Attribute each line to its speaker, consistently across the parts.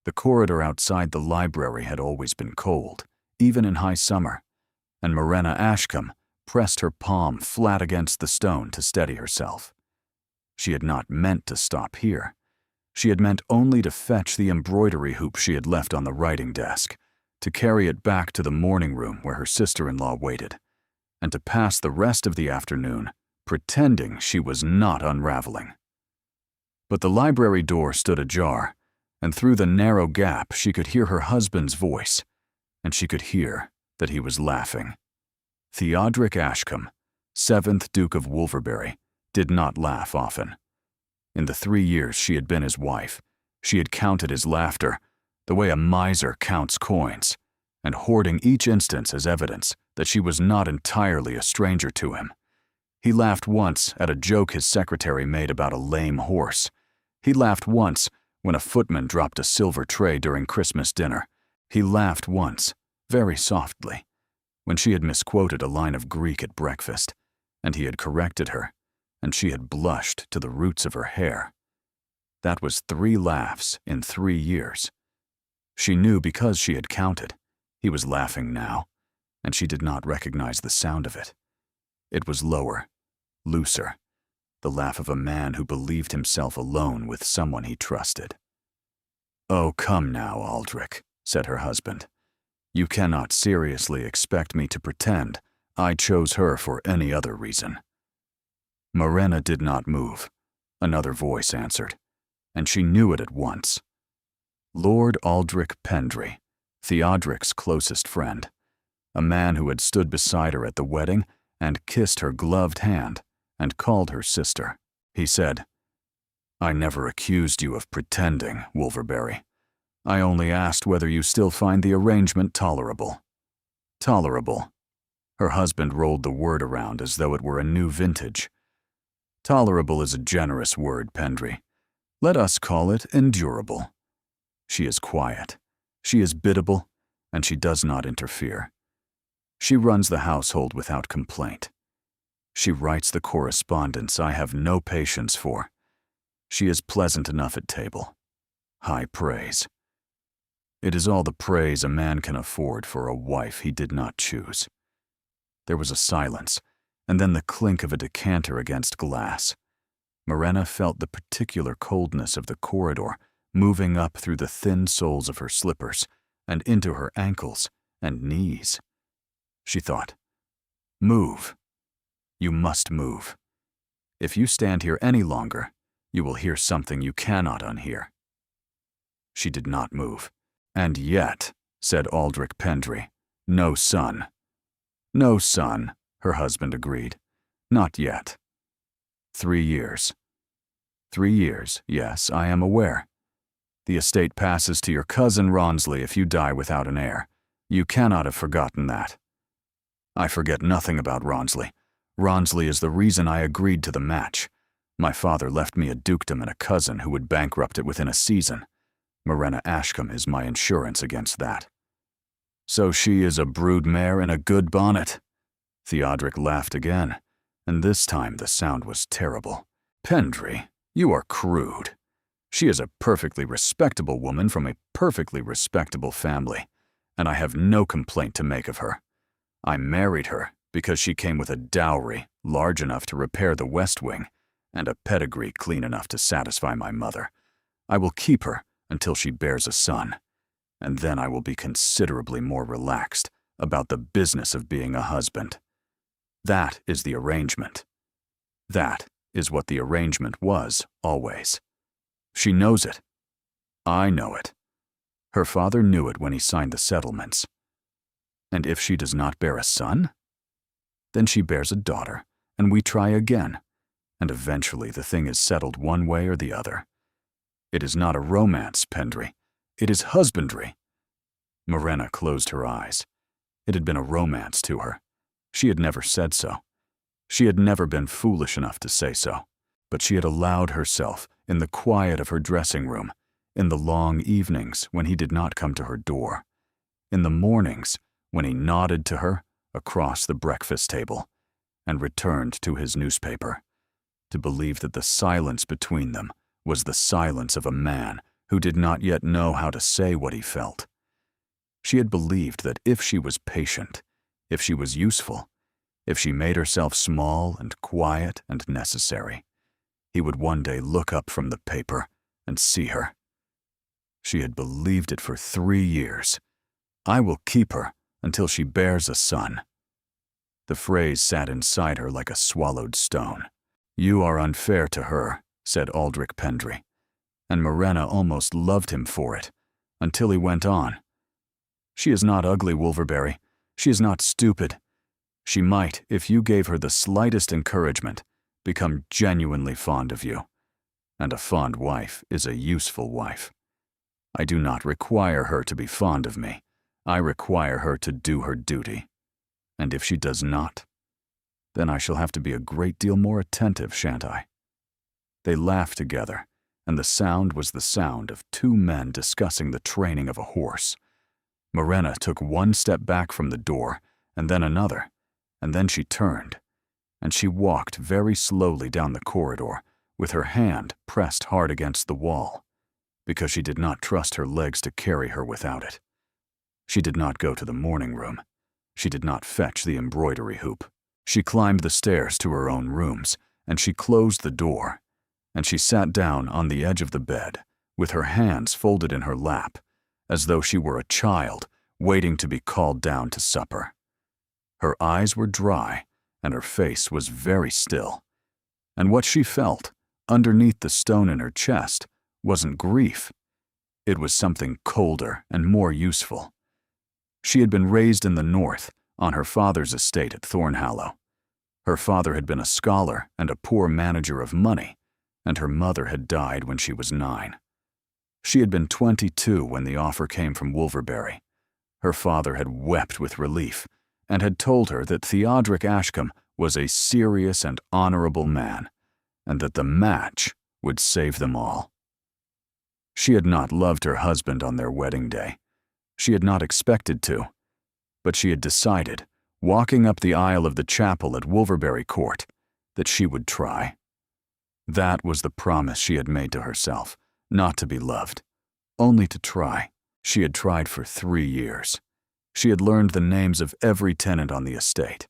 Speaker 1: The corridor outside the library had always been cold, even in high summer, and Morena Ashcombe pressed her palm flat against the stone to steady herself. She had not meant to stop here. She had meant only to fetch the embroidery hoop she had left on the writing desk, to carry it back to the morning room where her sister-in-law waited, and to pass the rest of the afternoon pretending she was not unraveling. But the library door stood ajar, and through the narrow gap she could hear her husband's voice, and she could hear that he was laughing. Theodoric Ashcombe, 7th Duke of Wolverbury, did not laugh often. In the 3 years she had been his wife, she had counted his laughter the way a miser counts coins, and hoarding each instance as evidence that she was not entirely a stranger to him. He laughed once at a joke his secretary made about a lame horse. He laughed once when a footman dropped a silver tray during Christmas dinner. He laughed once, very softly, when she had misquoted a line of Greek at breakfast, and he had corrected her, and she had blushed to the roots of her hair. That was 3 laughs in 3 years. She knew because she had counted. He was laughing now, and she did not recognize the sound of it. It was lower, looser, the laugh of a man who believed himself alone with someone he trusted. "Oh, come now, Aldrich," said her husband. "You cannot seriously expect me to pretend I chose her for any other reason." Morena did not move. Another voice answered, and she knew it at once. Lord Aldrich Pendry, Theodoric's closest friend, a man who had stood beside her at the wedding and kissed her gloved hand and called her sister. He said, "I never accused you of pretending, Wolverbury. I only asked whether you still find the arrangement tolerable." Tolerable. Her husband rolled the word around as though it were a new vintage. Tolerable is a generous word, Pendry. Let us call it endurable. She is quiet, she is biddable, and she does not interfere. She runs the household without complaint. She writes the correspondence I have no patience for. She is pleasant enough at table. High praise. It is all the praise a man can afford for a wife he did not choose. There was a silence, and then the clink of a decanter against glass. Morena felt the particular coldness of the corridor moving up through the thin soles of her slippers and into her ankles and knees. She thought, "Move. You must move. If you stand here any longer, you will hear something you cannot unhear." She did not move. "And yet," said Aldrich Pendry, "no son." "No son," her husband agreed. "Not yet." 3 years. 3 years, yes, I am aware. The estate passes to your cousin Rawnsley if you die without an heir. You cannot have forgotten that. I forget nothing about Rawnsley. Rawnsley is the reason I agreed to the match. My father left me a dukedom and a cousin who would bankrupt it within a season. Morena Ashcombe is my insurance against that. So she is a brood mare in a good bonnet. Theodoric laughed again, and this time the sound was terrible. "Pendry, you are crude. She is a perfectly respectable woman from a perfectly respectable family, and I have no complaint to make of her. I married her because she came with a dowry large enough to repair the West Wing and a pedigree clean enough to satisfy my mother. I will keep her until she bears a son, and then I will be considerably more relaxed about the business of being a husband. That is the arrangement. That is what the arrangement was, always. She knows it. I know it. Her father knew it when he signed the settlements. And if she does not bear a son? Then she bears a daughter, and we try again, and eventually the thing is settled one way or the other. It is not a romance, Pendry. It is husbandry." Morena closed her eyes. It had been a romance to her. She had never said so. She had never been foolish enough to say so. But she had allowed herself, in the quiet of her dressing room, in the long evenings when he did not come to her door, in the mornings when he nodded to her across the breakfast table and returned to his newspaper, to believe that the silence between them was the silence of a man who did not yet know how to say what he felt. She had believed that if she was patient, if she was useful, if she made herself small and quiet and necessary, he would one day look up from the paper and see her. She had believed it for 3 years. I will keep her until she bears a son. The phrase sat inside her like a swallowed stone. You are unfair to her, said Aldrich Pendry, and Morena almost loved him for it, until he went on. She is not ugly, Wolverberry. She is not stupid. She might, if you gave her the slightest encouragement, become genuinely fond of you. And a fond wife is a useful wife. I do not require her to be fond of me. I require her to do her duty. And if she does not, then I shall have to be a great deal more attentive, shan't I? They laughed together, and the sound was the sound of 2 men discussing the training of a horse. Morena took 1 step back from the door, and then another, and then she turned, and she walked very slowly down the corridor, with her hand pressed hard against the wall, because she did not trust her legs to carry her without it. She did not go to the morning room. She did not fetch the embroidery hoop. She climbed the stairs to her own rooms, and she closed the door, and she sat down on the edge of the bed, with her hands folded in her lap, as though she were a child waiting to be called down to supper. Her eyes were dry, and her face was very still. And what she felt, underneath the stone in her chest, wasn't grief. It was something colder and more useful. She had been raised in the north, on her father's estate at Thornhallow. Her father had been a scholar and a poor manager of money, and her mother had died when she was 9. She had been 22 when the offer came from Wolverberry. Her father had wept with relief, and had told her that Theodoric Ashcombe was a serious and honorable man, and that the match would save them all. She had not loved her husband on their wedding day. She had not expected to, but she had decided, walking up the aisle of the chapel at Wolverberry Court, that she would try. That was the promise she had made to herself, not to be loved, only to try. She had tried for 3 years. She had learned the names of every tenant on the estate.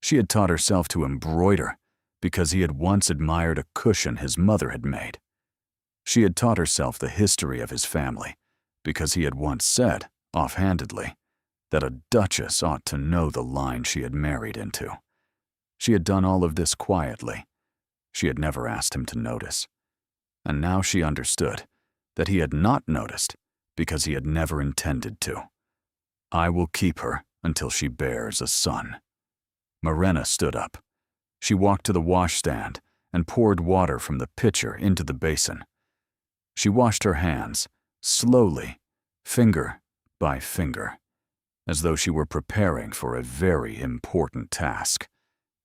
Speaker 1: She had taught herself to embroider, because he had once admired a cushion his mother had made. She had taught herself the history of his family, because he had once said, offhandedly, that a duchess ought to know the line she had married into. She had done all of this quietly. She had never asked him to notice. And now she understood that he had not noticed because he had never intended to. I will keep her until she bears a son. Morena stood up. She walked to the washstand and poured water from the pitcher into the basin. She washed her hands, slowly, finger by finger, as though she were preparing for a very important task.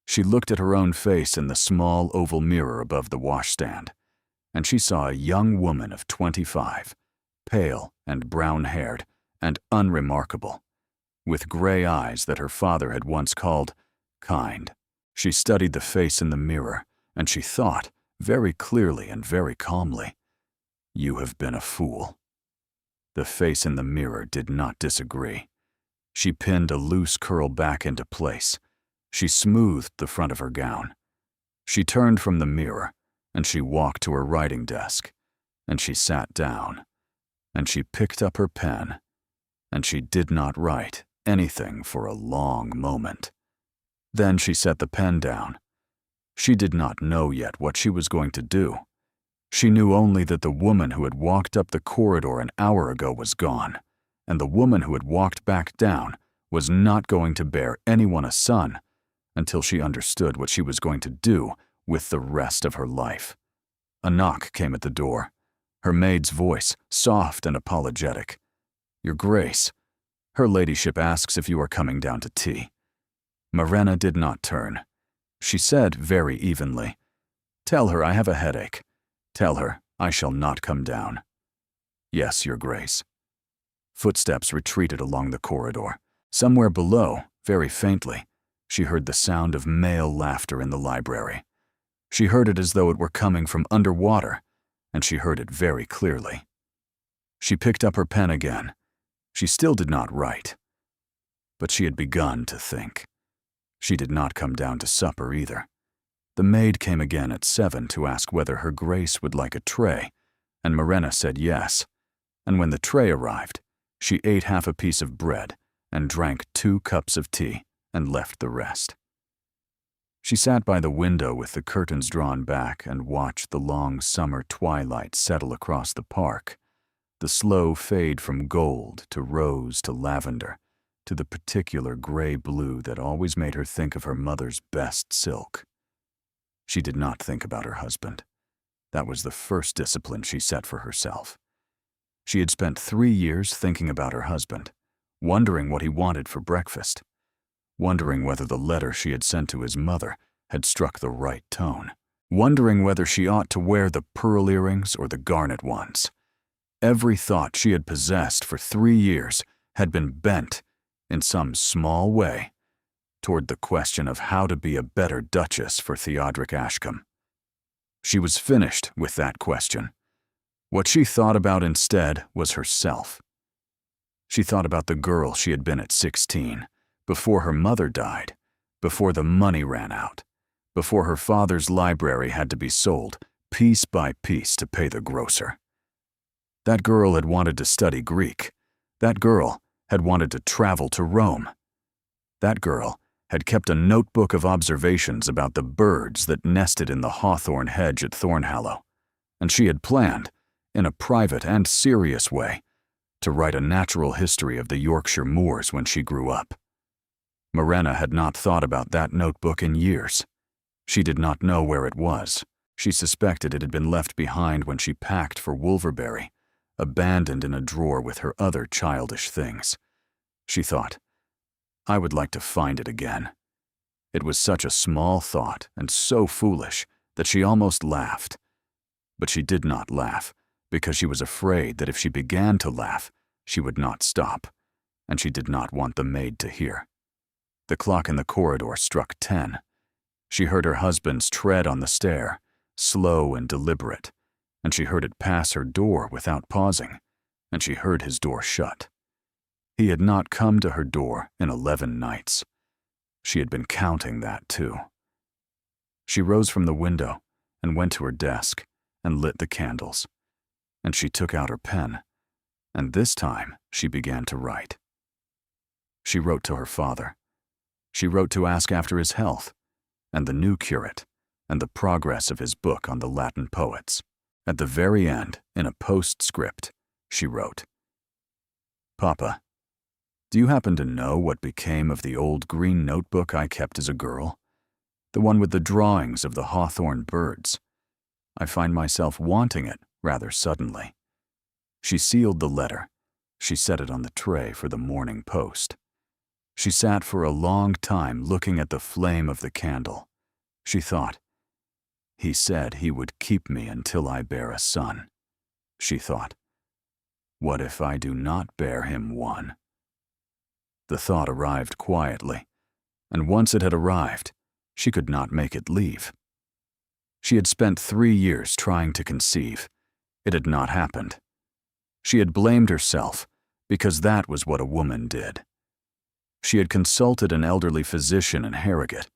Speaker 1: She looked at her own face in the small oval mirror above the washstand, and she saw a young woman of 25, pale and brown-haired and unremarkable, with gray eyes that her father had once called kind. She studied the face in the mirror, and she thought, very clearly and very calmly, "You have been a fool." The face in the mirror did not disagree. She pinned a loose curl back into place. She smoothed the front of her gown. She turned from the mirror, and she walked to her writing desk, and she sat down, and she picked up her pen, and she did not write anything for a long moment. Then she set the pen down. She did not know yet what she was going to do. She knew only that the woman who had walked up the corridor an hour ago was gone, and the woman who had walked back down was not going to bear anyone a son until she understood what she was going to do with the rest of her life. A knock came at the door. Her maid's voice, soft and apologetic. "Your Grace, her ladyship asks if you are coming down to tea." Morena did not turn. She said very evenly, "Tell her I have a headache. Tell her I shall not come down." "Yes, Your Grace." Footsteps retreated along the corridor. Somewhere below, very faintly, she heard the sound of male laughter in the library. She heard it as though it were coming from underwater, and she heard it very clearly. She picked up her pen again. She still did not write. But she had begun to think. She did not come down to supper either. The maid came again at 7 to ask whether her grace would like a tray, and Morena said yes. And when the tray arrived, she ate half a piece of bread and drank 2 cups of tea and left the rest. She sat by the window with the curtains drawn back and watched the long summer twilight settle across the park, the slow fade from gold to rose to lavender, to the particular gray-blue that always made her think of her mother's best silk. She did not think about her husband. That was the first discipline she set for herself. She had spent 3 years thinking about her husband, wondering what he wanted for breakfast, wondering whether the letter she had sent to his mother had struck the right tone, wondering whether she ought to wear the pearl earrings or the garnet ones. Every thought she had possessed for 3 years had been bent, in some small way, toward the question of how to be a better duchess for Theodoric Ashcombe. She was finished with that question. What she thought about instead was herself. She thought about the girl she had been at 16, before her mother died, before the money ran out, before her father's library had to be sold piece by piece to pay the grocer. That girl had wanted to study Greek. That girl had wanted to travel to Rome. That girl had kept a notebook of observations about the birds that nested in the hawthorn hedge at Thornhallow, and she had planned, in a private and serious way, to write a natural history of the Yorkshire moors when she grew up. Morena had not thought about that notebook in years. She did not know where it was. She suspected it had been left behind when she packed for Wolverbury, abandoned in a drawer with her other childish things. She thought, I would like to find it again. It was such a small thought and so foolish that she almost laughed. But she did not laugh, because she was afraid that if she began to laugh, she would not stop, and she did not want the maid to hear. The clock in the corridor struck 10. She heard her husband's tread on the stair, slow and deliberate, and she heard it pass her door without pausing, and she heard his door shut. He had not come to her door in 11 nights. She had been counting that, too. She rose from the window and went to her desk and lit the candles, and she took out her pen, and this time she began to write. She wrote to her father. She wrote to ask after his health, and the new curate, and the progress of his book on the Latin poets. At the very end, in a postscript, she wrote, Papa, do you happen to know what became of the old green notebook I kept as a girl? The one with the drawings of the hawthorn birds. I find myself wanting it rather suddenly. She sealed the letter. She set it on the tray for the morning post. She sat for a long time looking at the flame of the candle. She thought, he said he would keep me until I bear a son. She thought, what if I do not bear him one? The thought arrived quietly, and once it had arrived, she could not make it leave. She had spent 3 years trying to conceive. It had not happened. She had blamed herself, because that was what a woman did. She had consulted an elderly physician in Harrogate,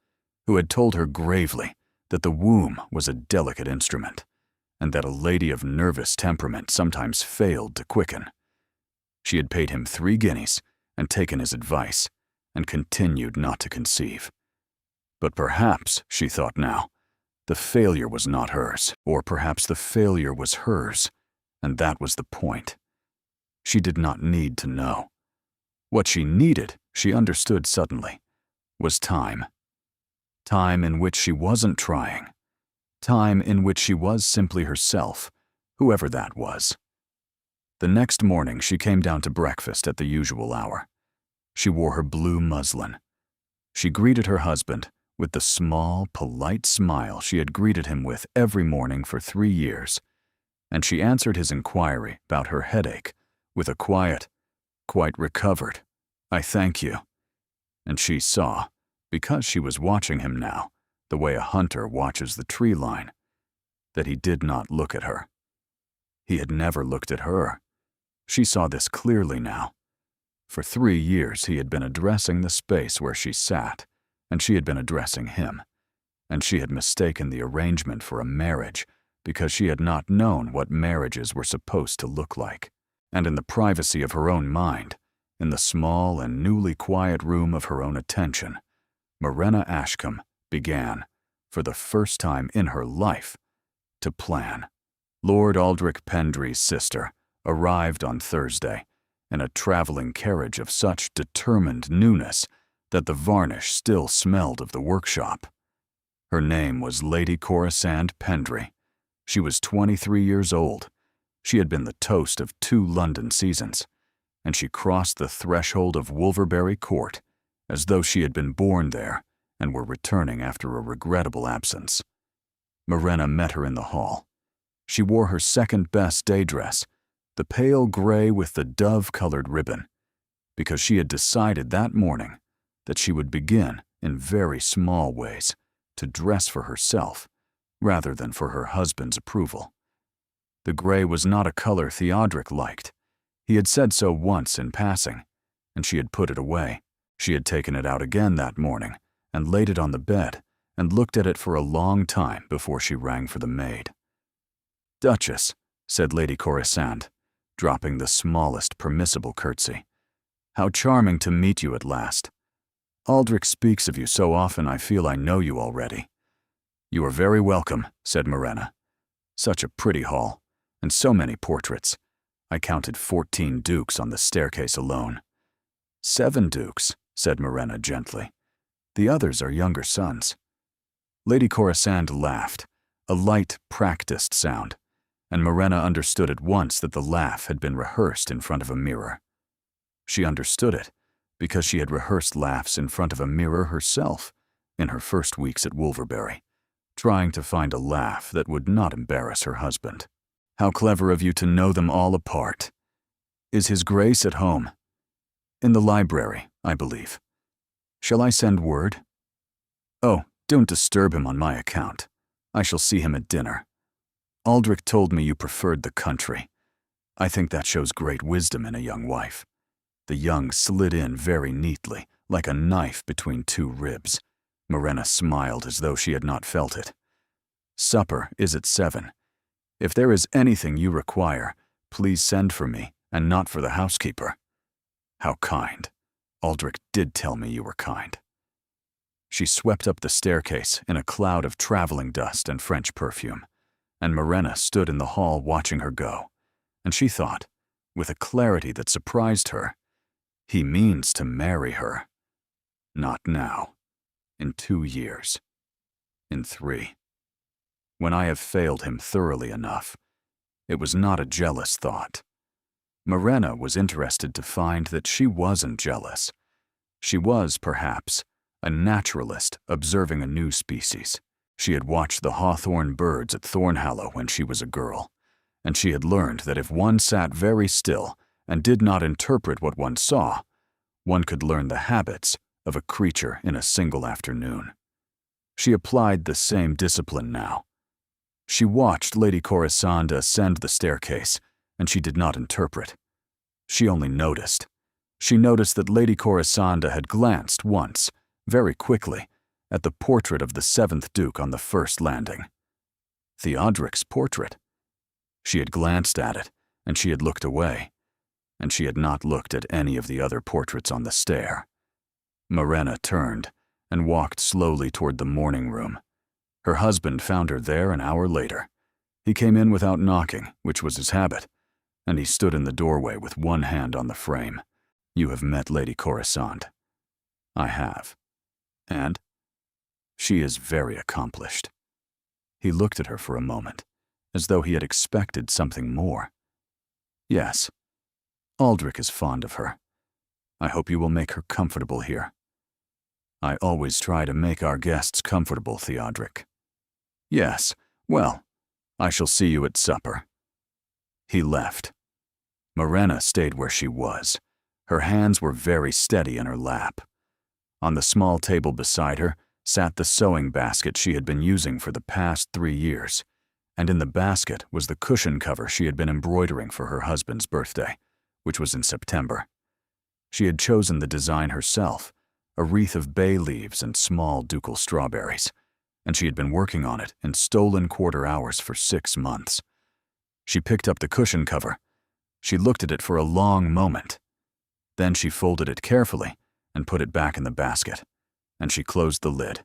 Speaker 1: who had told her gravely that the womb was a delicate instrument, and that a lady of nervous temperament sometimes failed to quicken. She had paid him 3 guineas and taken his advice, and continued not to conceive. But perhaps, she thought now, the failure was not hers, or perhaps the failure was hers, and that was the point. She did not need to know. What she needed, she understood suddenly, was time. Time in which she wasn't trying. Time in which she was simply herself, whoever that was. The next morning she came down to breakfast at the usual hour. She wore her blue muslin. She greeted her husband with the small, polite smile she had greeted him with every morning for 3 years, and she answered his inquiry about her headache with a quiet, quite recovered, I thank you. And she saw, because she was watching him now, the way a hunter watches the tree line, that he did not look at her. He had never looked at her. She saw this clearly now. For 3 years he had been addressing the space where she sat, and she had been addressing him, and she had mistaken the arrangement for a marriage because she had not known what marriages were supposed to look like. And in the privacy of her own mind, in the small and newly quiet room of her own attention, Morena Ashcombe began, for the first time in her life, to plan. Lord Aldrich Pendry's sister arrived on Thursday in a traveling carriage of such determined newness that the varnish still smelled of the workshop. Her name was Lady Corisande Pendry. She was 23 years old. She had been the toast of 2 London seasons, and she crossed the threshold of Wolverbury Court as though she had been born there and were returning after a regrettable absence. Morena met her in the hall. She wore her second-best day dress, the pale gray with the dove-colored ribbon, because she had decided that morning that she would begin, in very small ways, to dress for herself rather than for her husband's approval. The gray was not a color Theodoric liked. He had said so once in passing, and she had put it away. She had taken it out again that morning and laid it on the bed and looked at it for a long time before she rang for the maid. "Duchess," said Lady Corisande, dropping the smallest permissible curtsy, "how charming to meet you at last. Aldrich speaks of you so often I feel I know you already." "You are very welcome," said Morena. "Such a pretty hall, and so many portraits. I counted 14 dukes on the staircase alone." "7 dukes," said Morena gently. "The others are younger sons." Lady Corisande laughed, a light, practiced sound, and Morena understood at once that the laugh had been rehearsed in front of a mirror. She understood it because she had rehearsed laughs in front of a mirror herself in her first weeks at Wolverbury, trying to find a laugh that would not embarrass her husband. "How clever of you to know them all apart. Is His Grace at home?" "In the library, I believe. Shall I send word?" "Oh, don't disturb him on my account. I shall see him at dinner. Aldrich told me you preferred the country. I think that shows great wisdom in a young wife." The young slid in very neatly, like a knife between 2 ribs. Morena smiled as though she had not felt it. "Supper is at 7. If there is anything you require, please send for me and not for the housekeeper." "How kind. Aldrich did tell me you were kind." She swept up the staircase in a cloud of traveling dust and French perfume, and Morena stood in the hall watching her go, and she thought, with a clarity that surprised her, "He means to marry her. Not now. In 2 years. In 3. When I have failed him thoroughly enough." It was not a jealous thought. Morena was interested to find that she wasn't jealous. She was, perhaps, a naturalist observing a new species. She had watched the hawthorn birds at Thornhallow when she was a girl, and she had learned that if one sat very still and did not interpret what one saw, one could learn the habits of a creature in a single afternoon. She applied the same discipline now. She watched Lady Corisande ascend the staircase, and she did not interpret. She only noticed. She noticed that Lady Corisande had glanced once, very quickly, at the portrait of the 7th Duke on the first landing. Theodoric's portrait. She had glanced at it, and she had looked away, and she had not looked at any of the other portraits on the stair. Morena turned and walked slowly toward the morning room. Her husband found her there an hour later. He came in without knocking, which was his habit, and he stood in the doorway with one hand on the frame. "You have met Lady Corisande." "I have." "And?" "She is very accomplished." He looked at her for a moment, as though he had expected something more. "Yes. Aldrich is fond of her. I hope you will make her comfortable here." "I always try to make our guests comfortable, Theodoric." "Yes, well, I shall see you at supper." He left. Morena stayed where she was. Her hands were very steady in her lap. On the small table beside her sat the sewing basket she had been using for the past 3 years, and in the basket was the cushion cover she had been embroidering for her husband's birthday, which was in September. She had chosen the design herself, a wreath of bay leaves and small ducal strawberries, and she had been working on it in stolen quarter hours for 6 months. She picked up the cushion cover. She looked at it for a long moment. Then she folded it carefully and put it back in the basket, and she closed the lid,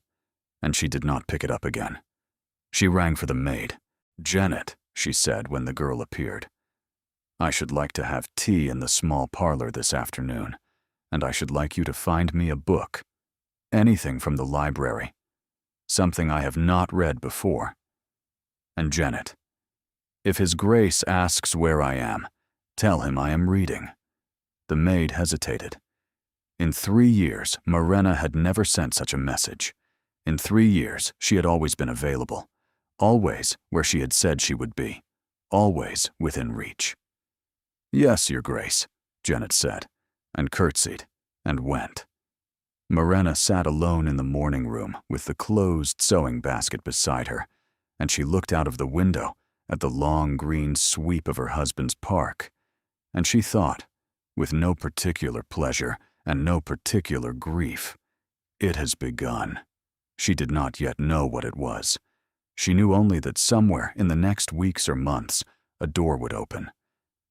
Speaker 1: and she did not pick it up again. She rang for the maid. "Janet," she said when the girl appeared, "I should like to have tea in the small parlor this afternoon, and I should like you to find me a book. Anything from the library. Something I have not read before. And Janet, if His Grace asks where I am, tell him I am reading." The maid hesitated. In 3 years, Morena had never sent such a message. In 3 years, she had always been available, always where she had said she would be, always within reach. "Yes, Your Grace," Janet said, and curtsied, and went. Morena sat alone in the morning room with the closed sewing basket beside her, and she looked out of the window at the long green sweep of her husband's park, and she thought, with no particular pleasure and no particular grief, "It has begun." She did not yet know what it was. She knew only that somewhere in the next weeks or months a door would open,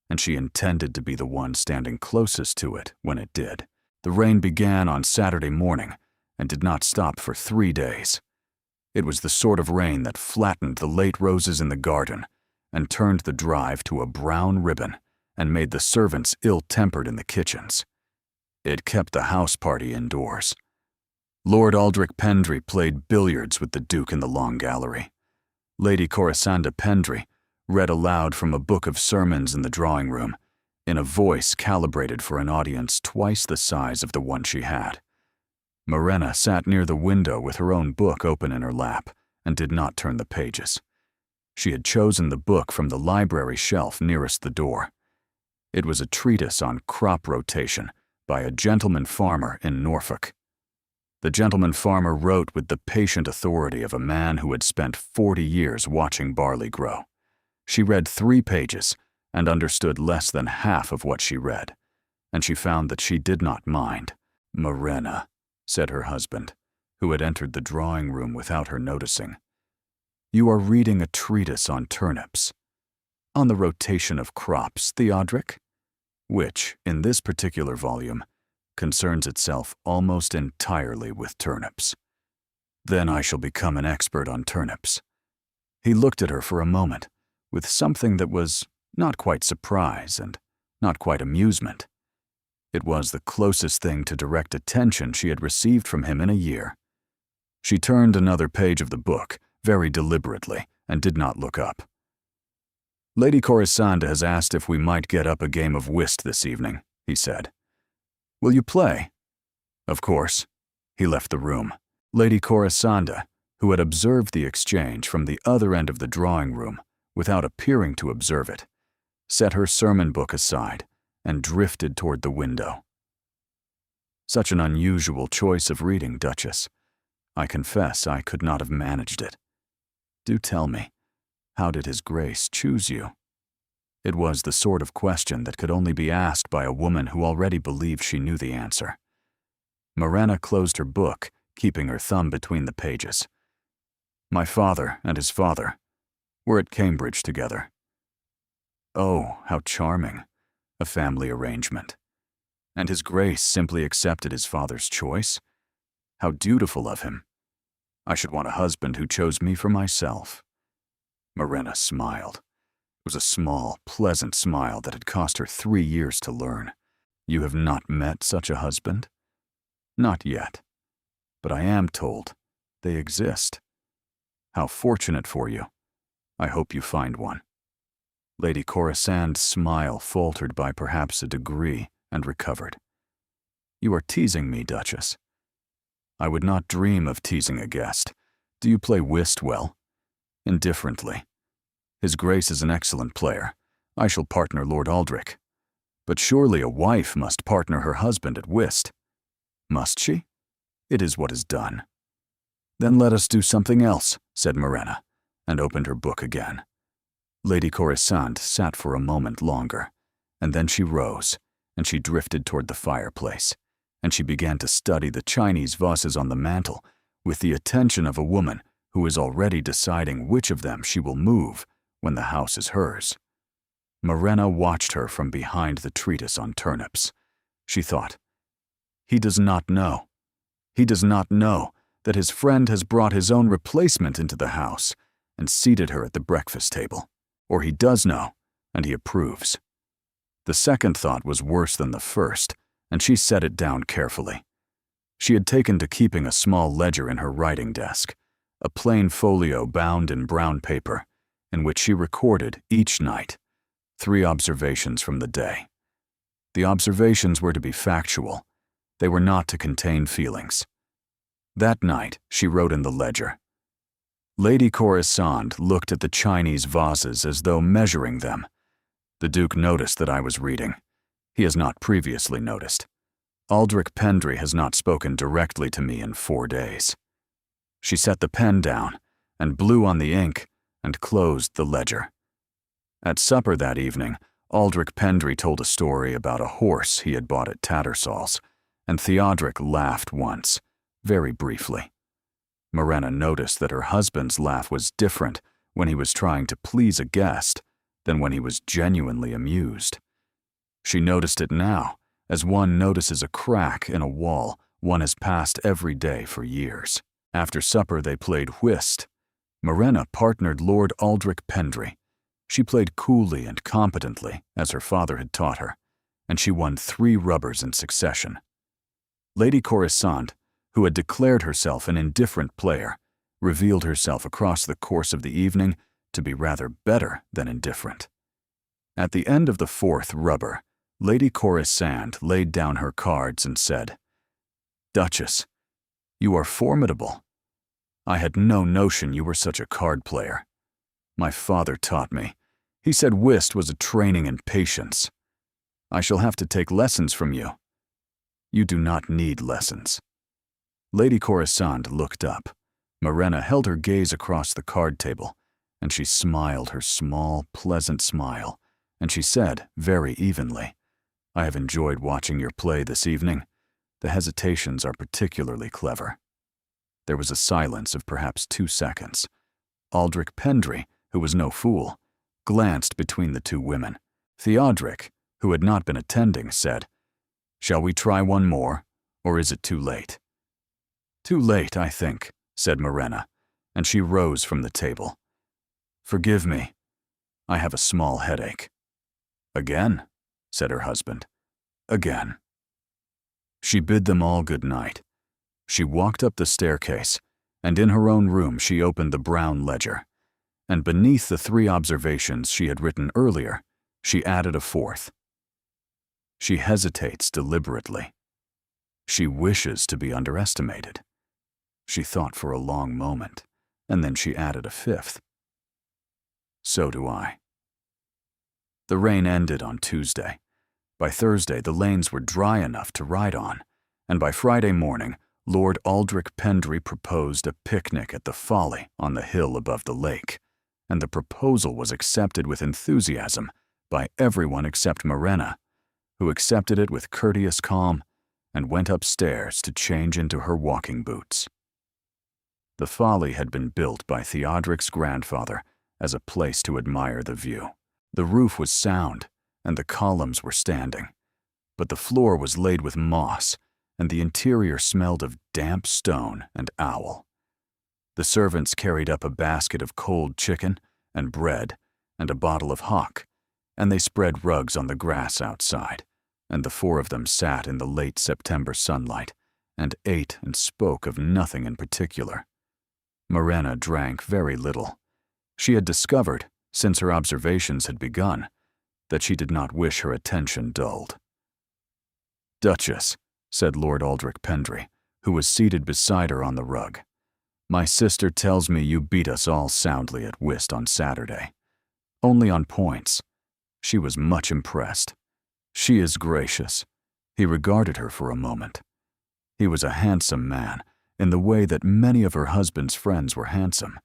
Speaker 1: and she intended to be the one standing closest to it when it did. The rain began on Saturday morning and did not stop for 3 days. It was the sort of rain that flattened the late roses in the garden and turned the drive to a brown ribbon and made the servants ill-tempered in the kitchens. It kept the house party indoors. Lord Aldrich Pendry played billiards with the Duke in the long gallery. Lady Corisanda Pendry read aloud from a book of sermons in the drawing room, in a voice calibrated for an audience twice the size of the one she had. Morena sat near the window with her own book open in her lap and did not turn the pages. She had chosen the book from the library shelf nearest the door. It was a treatise on crop rotation by a gentleman farmer in Norfolk. The gentleman farmer wrote with the patient authority of a man who had spent 40 years watching barley grow. She read 3 pages and understood less than half of what she read, and she found that she did not mind. "Morena," said her husband, who had entered the drawing room without her noticing, "you are reading a treatise on turnips. On the rotation of crops, Theodoric, which, in this particular volume, concerns itself almost entirely with turnips. Then I shall become an expert on turnips." He looked at her for a moment, with something that was not quite surprise and not quite amusement. It was the closest thing to direct attention she had received from him in a year. She turned another page of the book, very deliberately, and did not look up. "Lady Corisanda has asked if we might get up a game of whist this evening," he said. "Will you play?" "Of course." He left the room. Lady Corisanda, who had observed the exchange from the other end of the drawing room without appearing to observe it, set her sermon book aside and drifted toward the window. "Such an unusual choice of reading, Duchess. I confess I could not have managed it. Do tell me, how did His Grace choose you?" It was the sort of question that could only be asked by a woman who already believed she knew the answer. Morena closed her book, keeping her thumb between the pages. "My father and his father were at Cambridge together." "Oh, how charming. A family arrangement. And His Grace simply accepted his father's choice? How dutiful of him. I should want a husband who chose me for myself." Morena smiled. It was a small, pleasant smile that had cost her 3 years to learn. "You have not met such a husband?" "Not yet. But I am told they exist. How fortunate for you. I hope you find one." Lady Corisande's smile faltered by perhaps a degree and recovered. "You are teasing me, Duchess." "I would not dream of teasing a guest. Do you play whist well?" "Indifferently. His Grace is an excellent player. I shall partner Lord Aldrich. But surely a wife must partner her husband at whist." "Must she? It is what is done." "Then let us do something else," said Morena, and opened her book again. Lady Corisande sat for a moment longer, And then she rose, and she drifted toward the fireplace, and she began to study the Chinese vases on the mantel with the attention of a woman who is already deciding which of them she will move when the house is hers. Morena watched her from behind the treatise on turnips. She thought, "He does not know. He does not know that his friend has brought his own replacement into the house and seated her at the breakfast table. Or he does know, and he approves." The second thought was worse than the first, and she set it down carefully. She had taken to keeping a small ledger in her writing desk, a plain folio bound in brown paper, in which she recorded each night 3 observations from the day. The observations were to be factual. They were not to contain feelings. That night, she wrote in the ledger, "Lady Corisande looked at the Chinese vases as though measuring them. The Duke noticed that I was reading. He has not previously noticed. Aldrich Pendry has not spoken directly to me in 4 days." She set the pen down and blew on the ink and closed the ledger. At supper that evening, Aldrich Pendry told a story about a horse he had bought at Tattersall's, and Theodoric laughed once, very briefly. Morena noticed that her husband's laugh was different when he was trying to please a guest than when he was genuinely amused. She noticed it now, as one notices a crack in a wall one has passed every day for years. After supper they played whist. Morena partnered Lord Aldrich Pendry. She played coolly and competently, as her father had taught her, and she won 3 rubbers in succession. Lady Corisande, who had declared herself an indifferent player, revealed herself across the course of the evening to be rather better than indifferent. At the end of the 4th rubber, Lady Corisande laid down her cards and said, "Duchess, you are formidable. I had no notion you were such a card player. My father taught me. He said whist was a training in patience. I shall have to take lessons from you." "You do not need lessons." Lady Corisande looked up. Morena held her gaze across the card table, and she smiled her small, pleasant smile, and she said, very evenly, "I have enjoyed watching your play this evening. The hesitations are particularly clever." There was a silence of perhaps 2 seconds. Aldrich Pendry, who was no fool, glanced between the 2 women. Theodoric, who had not been attending, said, "Shall we try one more, or is it too late?" "Too late, I think," said Morena, and she rose from the table. "Forgive me. I have a small headache." "Again?" said her husband. "Again." She bid them all good night. She walked up the staircase, and in her own room she opened the brown ledger, and beneath the 3 observations she had written earlier, she added a 4th. She hesitates deliberately. She wishes to be underestimated. She thought for a long moment, and then she added a 5th. So do I. The rain ended on Tuesday. By Thursday, the lanes were dry enough to ride on, and by Friday morning, Lord Aldrich Pendry proposed a picnic at the Folly on the hill above the lake, and the proposal was accepted with enthusiasm by everyone except Morena, who accepted it with courteous calm and went upstairs to change into her walking boots. The Folly had been built by Theodoric's grandfather as a place to admire the view. The roof was sound, and the columns were standing, but the floor was laid with moss, and the interior smelled of damp stone and owl. The servants carried up a basket of cold chicken and bread and a bottle of hock, and they spread rugs on the grass outside, and the 4 of them sat in the late September sunlight and ate and spoke of nothing in particular. Morena drank very little. She had discovered, since her observations had begun, that she did not wish her attention dulled. "Duchess," said Lord Aldrich Pendry, who was seated beside her on the rug, "my sister tells me you beat us all soundly at whist on Saturday. Only on points. She was much impressed. She is gracious." He regarded her for a moment. He was a handsome man, in the way that many of her husband's friends were handsome.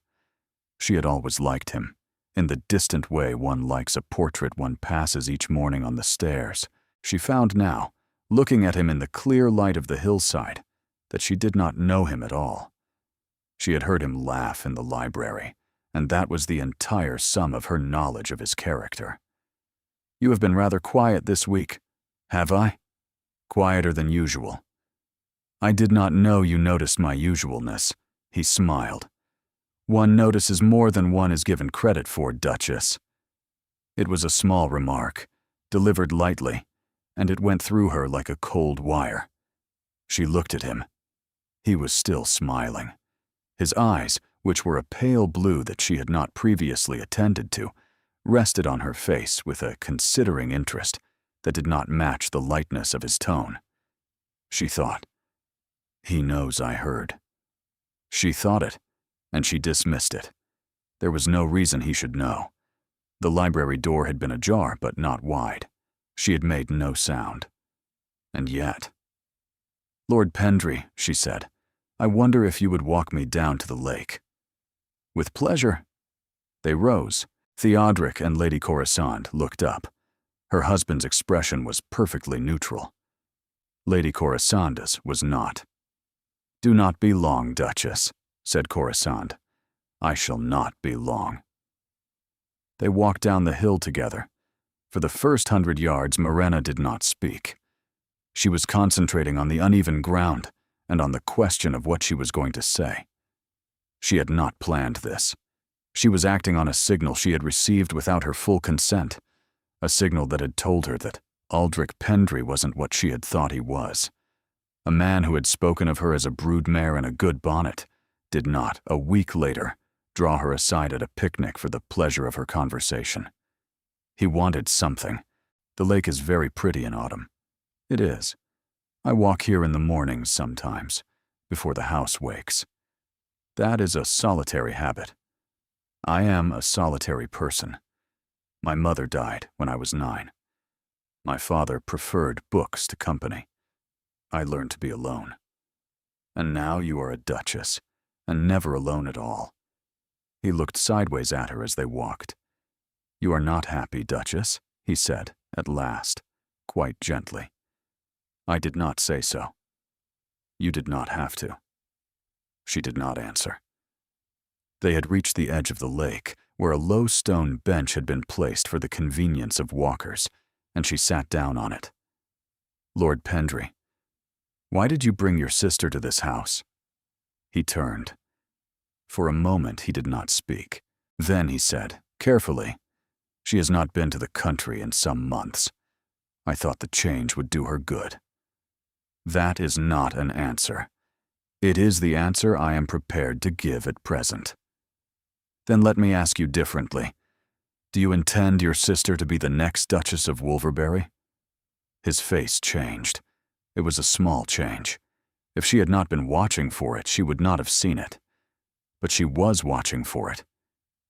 Speaker 1: She had always liked him. In the distant way one likes a portrait one passes each morning on the stairs, she found now, looking at him in the clear light of the hillside, that she did not know him at all. She had heard him laugh in the library, and that was the entire sum of her knowledge of his character. "You have been rather quiet this week." "Have I?" "Quieter than usual." "I did not know you noticed my usualness." He smiled. "One notices more than one is given credit for, Duchess." It was a small remark, delivered lightly, and it went through her like a cold wire. She looked at him. He was still smiling. His eyes, which were a pale blue that she had not previously attended to, rested on her face with a considering interest that did not match the lightness of his tone. She thought, "He knows I heard." She thought it, and she dismissed it. There was no reason he should know. The library door had been ajar, but not wide. She had made no sound. And yet— "Lord Pendry," she said, "I wonder if you would walk me down to the lake." "With pleasure." They rose. Theodoric and Lady Corisande looked up. Her husband's expression was perfectly neutral. Lady Corisande's was not. "Do not be long, Duchess," said Corisande. "I shall not be long." They walked down the hill together. For the first 100 yards, Morena did not speak. She was concentrating on the uneven ground and on the question of what she was going to say. She had not planned this. She was acting on a signal she had received without her full consent, a signal that had told her that Aldrich Pendry wasn't what she had thought he was. A man who had spoken of her as a broodmare in a good bonnet did not, a week later, draw her aside at a picnic for the pleasure of her conversation. He wanted something. The lake is very pretty in autumn. It is. I walk here in the mornings sometimes, before the house wakes. That is a solitary habit. I am a solitary person. My mother died when I was 9. My father preferred books to company. I learned to be alone. And now you are a duchess, and never alone at all. He looked sideways at her as they walked. "You are not happy, Duchess," he said, at last, quite gently. "I did not say so." "You did not have to." She did not answer. They had reached the edge of the lake, where a low stone bench had been placed for the convenience of walkers, and she sat down on it. "Lord Pendry, why did you bring your sister to this house?" He turned. For a moment he did not speak. Then he said, carefully, "She has not been to the country in some months. I thought the change would do her good." That is not an answer. It is the answer I am prepared to give at present. Then let me ask you differently. Do you intend your sister to be the next Duchess of Wolverberry? His face changed. It was a small change. If she had not been watching for it, she would not have seen it. But she was watching for it,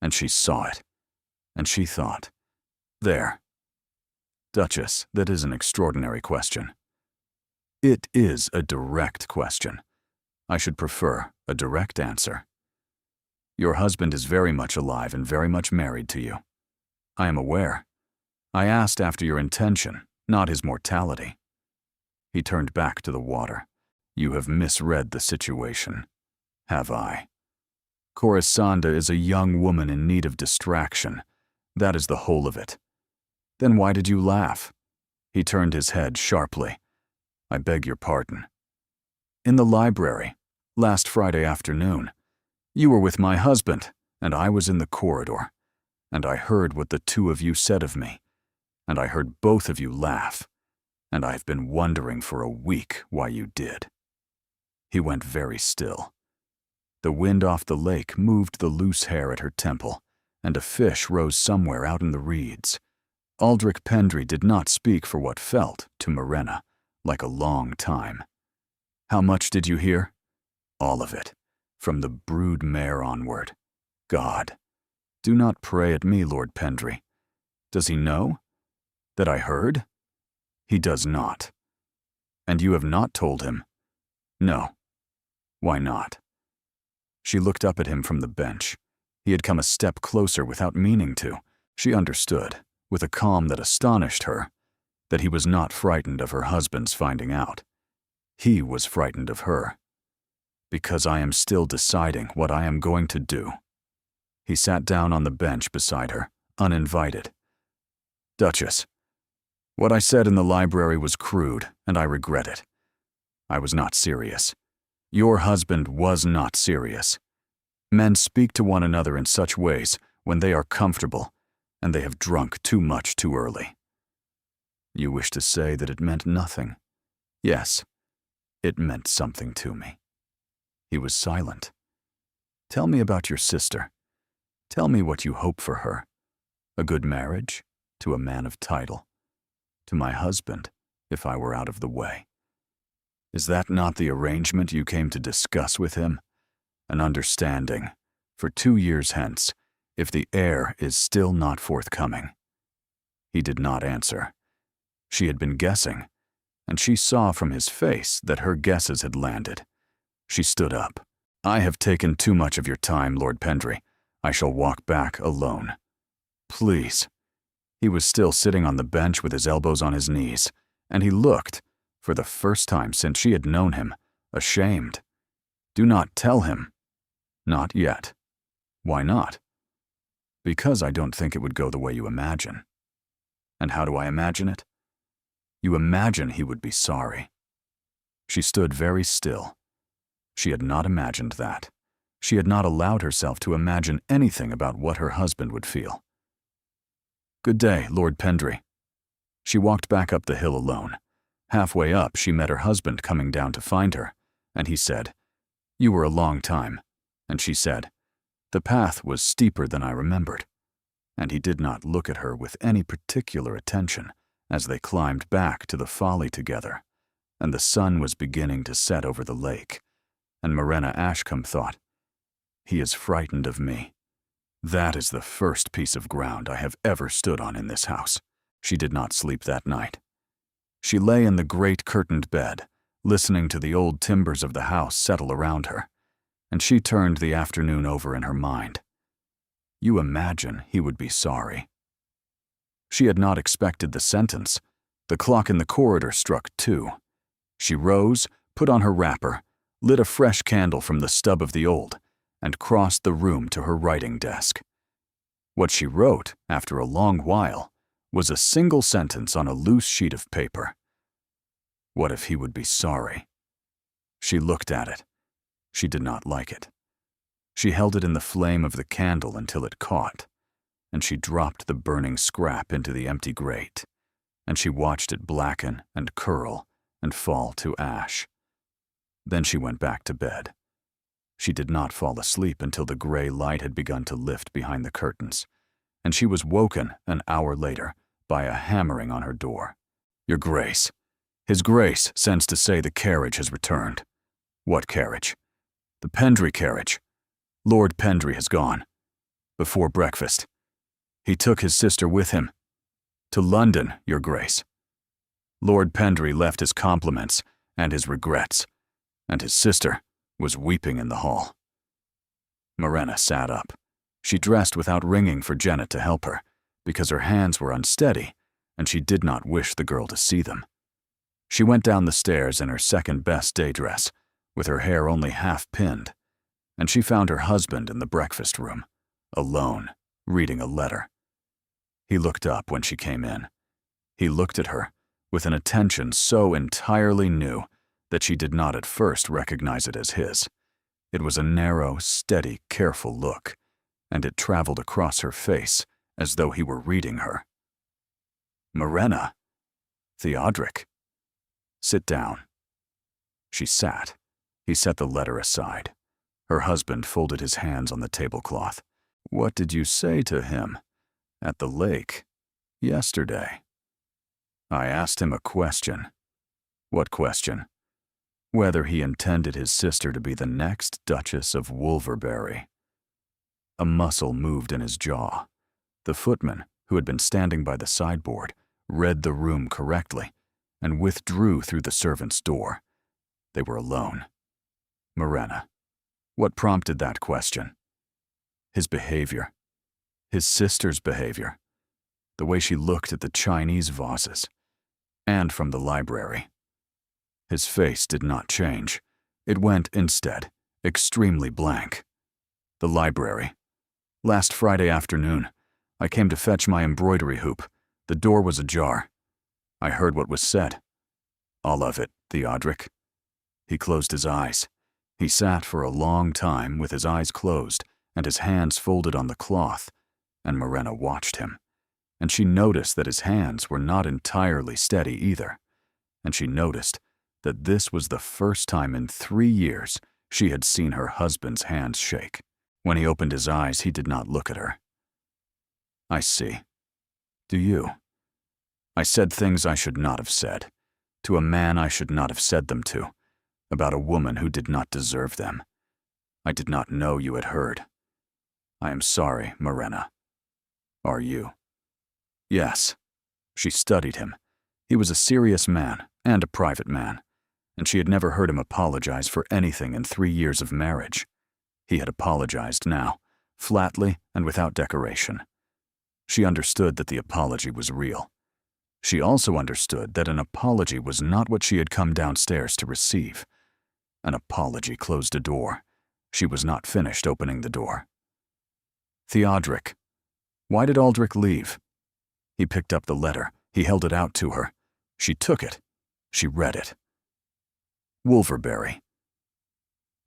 Speaker 1: and she saw it, and she thought, "There. Duchess, that is an extraordinary question." It is a direct question. I should prefer a direct answer. Your husband is very much alive and very much married to you. I am aware. I asked after your intention, not his mortality. He turned back to the water. You have misread the situation. Have I? Corisande is a young woman in need of distraction. That is the whole of it. Then why did you laugh? He turned his head sharply. I beg your pardon. In the library, last Friday afternoon, you were with my husband, and I was in the corridor, and I heard what the two of you said of me, and I heard both of you laugh, and I've been wondering for a week why you did. He went very still. The wind off the lake moved the loose hair at her temple, and a fish rose somewhere out in the reeds. Aldrich Pendry did not speak for what felt, to Morena, like a long time. How much did you hear? All of it, from the brood mare onward. God, do not pray at me, Lord Pendry. Does he know? That I heard? He does not. And you have not told him? No. Why not? She looked up at him from the bench. He had come a step closer without meaning to. She understood, with a calm that astonished her, that he was not frightened of her husband's finding out. He was frightened of her. Because I am still deciding what I am going to do. He sat down on the bench beside her, uninvited. Duchess, what I said in the library was crude, and I regret it. I was not serious. Your husband was not serious. Men speak to one another in such ways when they are comfortable, and they have drunk too much too early. You wish to say that it meant nothing? Yes, it meant something to me. He was silent. Tell me about your sister. Tell me what you hope for her. A good marriage? To a man of title? To my husband, if I were out of the way? Is that not the arrangement you came to discuss with him? An understanding, for 2 years hence, if the heir is still not forthcoming. He did not answer. She had been guessing, and she saw from his face that her guesses had landed. She stood up. I have taken too much of your time, Lord Pendry. I shall walk back alone. Please. He was still sitting on the bench with his elbows on his knees, and he looked, for the first time since she had known him, ashamed. Do not tell him. Not yet. Why not? Because I don't think it would go the way you imagine. And how do I imagine it? You imagine he would be sorry. She stood very still. She had not imagined that. She had not allowed herself to imagine anything about what her husband would feel. Good day, Lord Pendry. She walked back up the hill alone. Halfway up, she met her husband coming down to find her, and he said, You were a long time. And she said, The path was steeper than I remembered. And he did not look at her with any particular attention as they climbed back to the folly together, and the sun was beginning to set over the lake, and Morena Ashcombe thought, He is frightened of me. That is the first piece of ground I have ever stood on in this house. She did not sleep that night. She lay in the great curtained bed, listening to the old timbers of the house settle around her, and she turned the afternoon over in her mind. You imagine he would be sorry. She had not expected the sentence. The clock in the corridor struck 2. She rose, put on her wrapper, lit a fresh candle from the stub of the old, and crossed the room to her writing desk. What she wrote, after a long while, was a single sentence on a loose sheet of paper. What if he would be sorry? She looked at it. She did not like it. She held it in the flame of the candle until it caught, and she dropped the burning scrap into the empty grate, and she watched it blacken and curl and fall to ash. Then she went back to bed. She did not fall asleep until the gray light had begun to lift behind the curtains, and she was woken an hour later by a hammering on her door. Your Grace. His Grace sends to say the carriage has returned. What carriage? The Pendry carriage. Lord Pendry has gone. Before breakfast. He took his sister with him. To London, Your Grace. Lord Pendry left his compliments and his regrets, and his sister was weeping in the hall. Morena sat up. She dressed without ringing for Janet to help her, because her hands were unsteady, and she did not wish the girl to see them. She went down the stairs in her second-best day dress, with her hair only half-pinned, and she found her husband in the breakfast room, alone, reading a letter. He looked up when she came in. He looked at her with an attention so entirely new that she did not at first recognize it as his. It was a narrow, steady, careful look, and it traveled across her face as though he were reading her. Morena. Theodoric. Sit down. She sat. He set the letter aside. Her husband folded his hands on the tablecloth. What did you say to him? At the lake. Yesterday. I asked him a question. What question? Whether he intended his sister to be the next Duchess of Wolverbury. A muscle moved in his jaw. The footman, who had been standing by the sideboard, read the room correctly and withdrew through the servants' door. They were alone. Morena. What prompted that question? His behavior. His sister's behavior. The way she looked at the Chinese vases. And from the library. His face did not change. It went, instead, extremely blank. The library. Last Friday afternoon, I came to fetch my embroidery hoop. The door was ajar. I heard what was said. All of it, Theodric. He closed his eyes. He sat for a long time with his eyes closed and his hands folded on the cloth, and Morena watched him. And she noticed that his hands were not entirely steady either. And she noticed that this was the first time in 3 years she had seen her husband's hands shake. When he opened his eyes, he did not look at her. I see. Do you? I said things I should not have said, to a man I should not have said them to, about a woman who did not deserve them. I did not know you had heard. I am sorry, Morena. Are you? Yes. She studied him. He was a serious man and a private man, and she had never heard him apologize for anything in 3 years of marriage. He had apologized now, flatly and without decoration. She understood that the apology was real. She also understood that an apology was not what she had come downstairs to receive. An apology closed a door. She was not finished opening the door. Theodric. Why did Aldrich leave? He picked up the letter. He held it out to her. She took it. She read it. Wolverberry.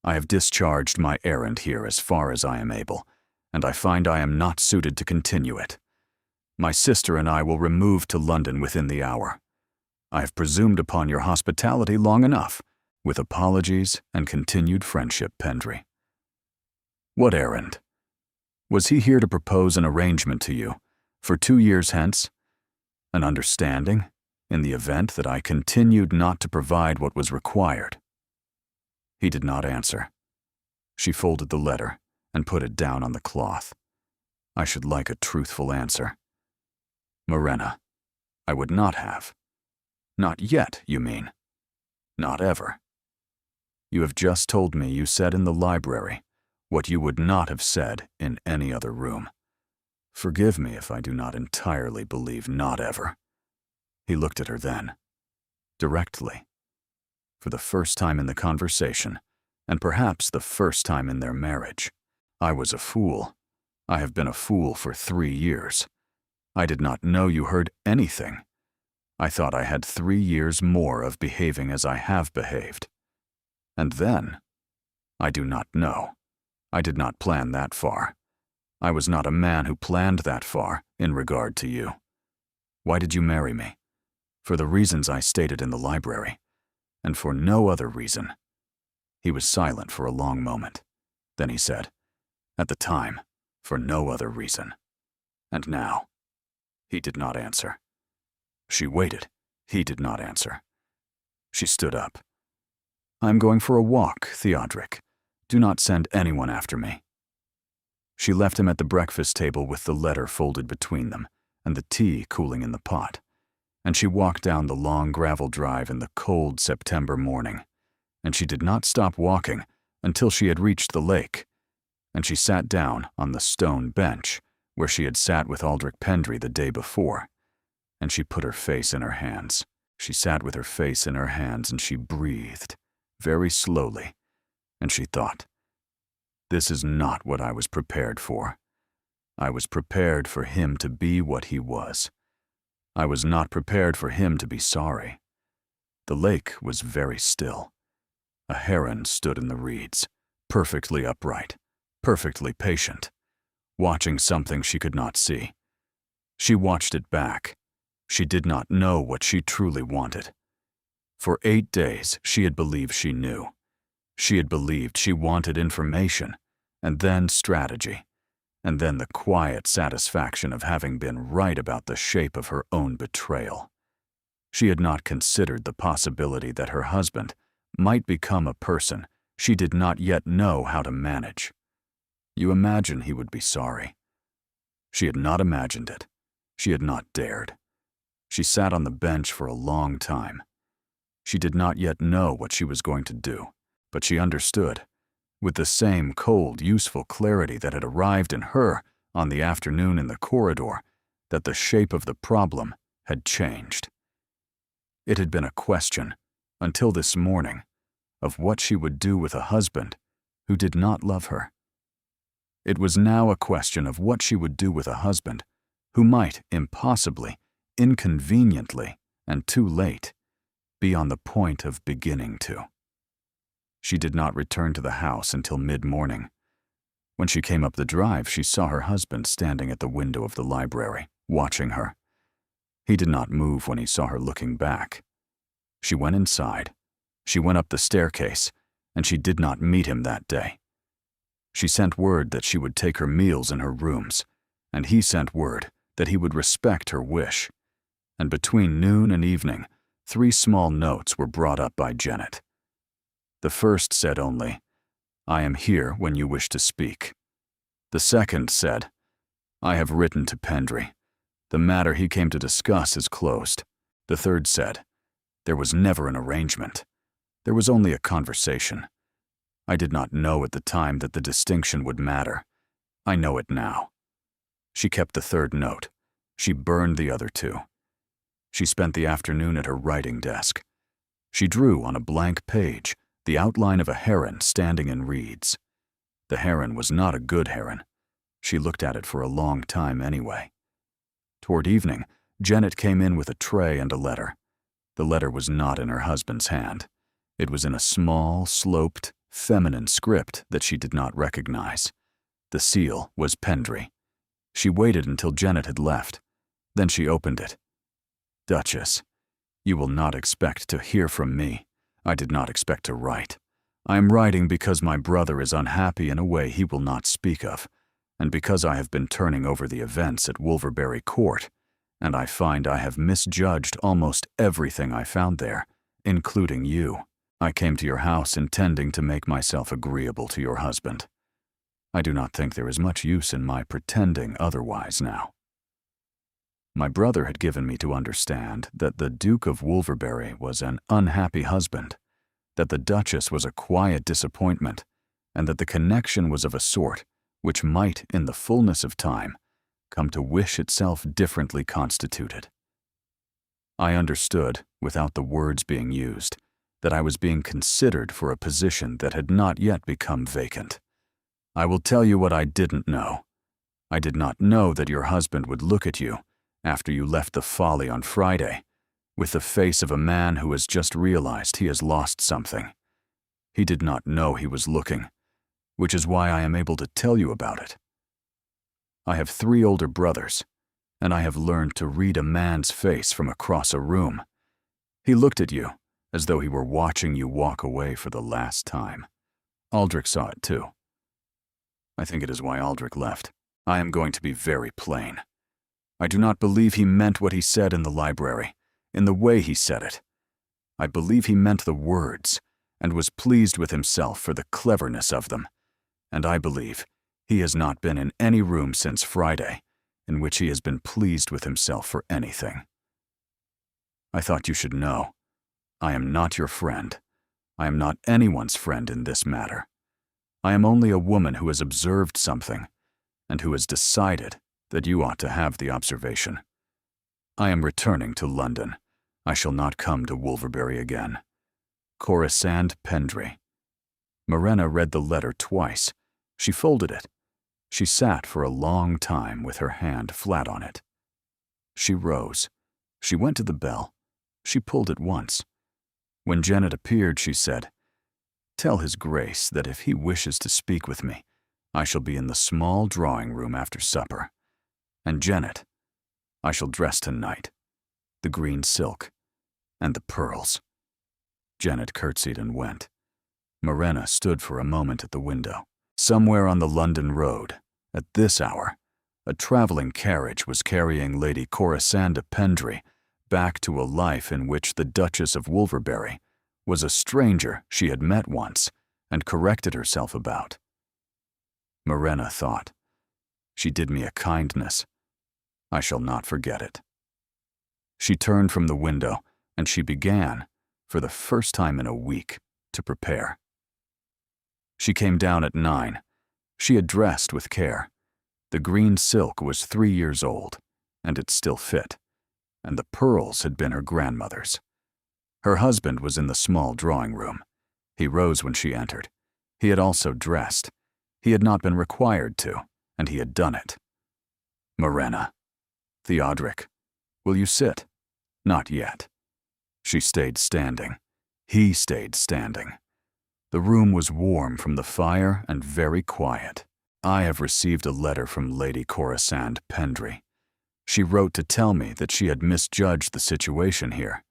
Speaker 1: I have discharged my errand here as far as I am able, and I find I am not suited to continue it. My sister and I will remove to London within the hour. I have presumed upon your hospitality long enough, with apologies and continued friendship, Pendry. What errand? Was he here to propose an arrangement to you, for 2 years hence? An understanding, in the event that I continued not to provide what was required? He did not answer. She folded the letter and put it down on the cloth. I should like a truthful answer. Morena, I would not have. Not yet, you mean? Not ever. You have just told me you said in the library what you would not have said in any other room. Forgive me if I do not entirely believe not ever. He looked at her then, directly. For the first time in the conversation, and perhaps the first time in their marriage. I was a fool. I have been a fool for 3 years. I did not know you heard anything. I thought I had 3 years more of behaving as I have behaved. And then, I do not know. I did not plan that far. I was not a man who planned that far in regard to you. Why did you marry me? For the reasons I stated in the library, and for no other reason. He was silent for a long moment. Then he said, at the time, for no other reason. And now? He did not answer. She waited. He did not answer. She stood up. I am going for a walk, Theodric. Do not send anyone after me. She left him at the breakfast table with the letter folded between them and the tea cooling in the pot, and she walked down the long gravel drive in the cold September morning, and she did not stop walking until she had reached the lake, and she sat down on the stone bench where she had sat with Aldrich Pendry the day before, and she put her face in her hands. She sat with her face in her hands and she breathed, very slowly, and she thought, this is not what I was prepared for. I was prepared for him to be what he was. I was not prepared for him to be sorry. The lake was very still. A heron stood in the reeds, perfectly upright, perfectly patient, watching something she could not see. She watched it back. She did not know what she truly wanted. For 8 days, she had believed she knew. She had believed she wanted information, and then strategy, and then the quiet satisfaction of having been right about the shape of her own betrayal. She had not considered the possibility that her husband might become a person she did not yet know how to manage. You imagine he would be sorry. She had not imagined it. She had not dared. She sat on the bench for a long time. She did not yet know what she was going to do, but she understood. with the same cold, useful clarity that had arrived in her on the afternoon in the corridor, that the shape of the problem had changed. It had been a question, until this morning, of what she would do with a husband who did not love her. It was now a question of what she would do with a husband who might impossibly, inconveniently, and too late, be on the point of beginning to. She did not return to the house until mid-morning. When she came up the drive, she saw her husband standing at the window of the library, watching her. He did not move when he saw her looking back. She went inside. She went up the staircase, and she did not meet him that day. She sent word that she would take her meals in her rooms, and he sent word that he would respect her wish. And between noon and evening, 3 small notes were brought up by Janet. The first said only, "I am here when you wish to speak." The second said, "I have written to Pendry. The matter he came to discuss is closed." The third said, "There was never an arrangement. There was only a conversation. I did not know at the time that the distinction would matter. I know it now." She kept the third note. She burned the other 2. She spent the afternoon at her writing desk. She drew on a blank page the outline of a heron standing in reeds. The heron was not a good heron. She looked at it for a long time anyway. Toward evening, Janet came in with a tray and a letter. The letter was not in her husband's hand. It was in a small, sloped, feminine script that she did not recognize. The seal was Pendry. She waited until Janet had left. Then she opened it. "Duchess, you will not expect to hear from me. I did not expect to write. I am writing because my brother is unhappy in a way he will not speak of, and because I have been turning over the events at Wolverbury Court, and I find I have misjudged almost everything I found there, including you. I came to your house intending to make myself agreeable to your husband. I do not think there is much use in my pretending otherwise now. My brother had given me to understand that the Duke of Wolverbury was an unhappy husband, that the Duchess was a quiet disappointment, and that the connection was of a sort which might, in the fullness of time, come to wish itself differently constituted. I understood, without the words being used, that I was being considered for a position that had not yet become vacant. I will tell you what I didn't know. I did not know that your husband would look at you, after you left the Folly on Friday, with the face of a man who has just realized he has lost something. He did not know he was looking, which is why I am able to tell you about it. I have 3 older brothers, and I have learned to read a man's face from across a room. He looked at you as though he were watching you walk away for the last time. Aldrich saw it too. I think it is why Aldrich left. I am going to be very plain. I do not believe he meant what he said in the library, in the way he said it. I believe he meant the words, and was pleased with himself for the cleverness of them. And I believe he has not been in any room since Friday in which he has been pleased with himself for anything. I thought you should know. I am not your friend. I am not anyone's friend in this matter. I am only a woman who has observed something, and who has decided that you ought to have the observation. I am returning to London. I shall not come to Wolverbury again. Corisande Pendry. Morena read the letter twice. She folded it. She sat for a long time with her hand flat on it. She rose. She went to the bell. She pulled it once. When Janet appeared, she said, "Tell His Grace that if he wishes to speak with me, I shall be in the small drawing-room after supper. And Janet, I shall dress tonight. The green silk and the pearls." Janet curtsied and went. Morena stood for a moment at the window. Somewhere on the London road, at this hour, a traveling carriage was carrying Lady Corisande Pendry back to a life in which the Duchess of Wolverbury was a stranger she had met once and corrected herself about. Morena thought, "She did me a kindness. I shall not forget it." She turned from the window, and she began, for the first time in a week, to prepare. She came down at 9. She had dressed with care. The green silk was 3 years old, and it still fit, and the pearls had been her grandmother's. Her husband was in the small drawing room. He rose when she entered. He had also dressed. He had not been required to, and he had done it. "Morena." "Theodric, will you sit?" "Not yet." She stayed standing. He stayed standing. The room was warm from the fire and very quiet. "I have received a letter from Lady Corisande Pendry. She wrote to tell me that she had misjudged the situation here.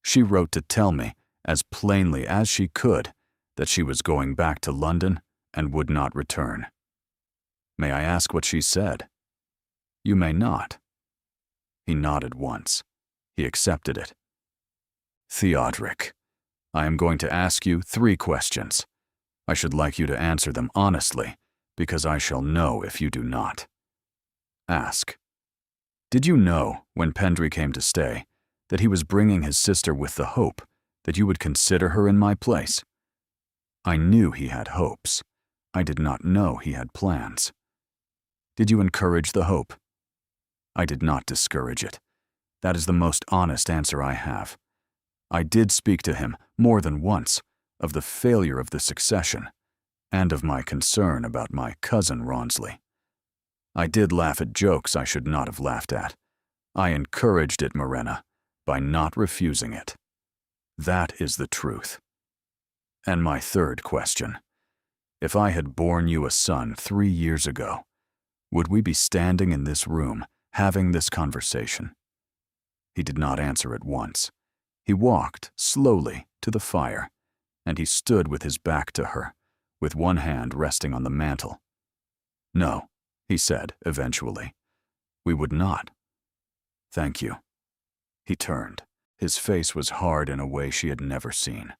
Speaker 1: She wrote to tell me, as plainly as she could, that she was going back to London and would not return." "May I ask what she said?" "You may not." He nodded once. He accepted it. "Theodric, I am going to ask you 3 questions. I should like you to answer them honestly, because I shall know if you do not." "Ask." "Did you know, when Pendry came to stay, that he was bringing his sister with the hope that you would consider her in my place?" "I knew he had hopes. I did not know he had plans." "Did you encourage the hope?" "I did not discourage it. That is the most honest answer I have. I did speak to him, more than once, of the failure of the succession, and of my concern about my cousin Rawnsley. I did laugh at jokes I should not have laughed at. I encouraged it, Morena, by not refusing it. That is the truth. And my 3rd question. If I had borne you a son 3 years ago, would we be standing in this room, having this conversation?" He did not answer at once. He walked slowly to the fire, and he stood with his back to her, with one hand resting on the mantel. "No," he said eventually. "We would not." "Thank you." He turned. His face was hard in a way she had never seen.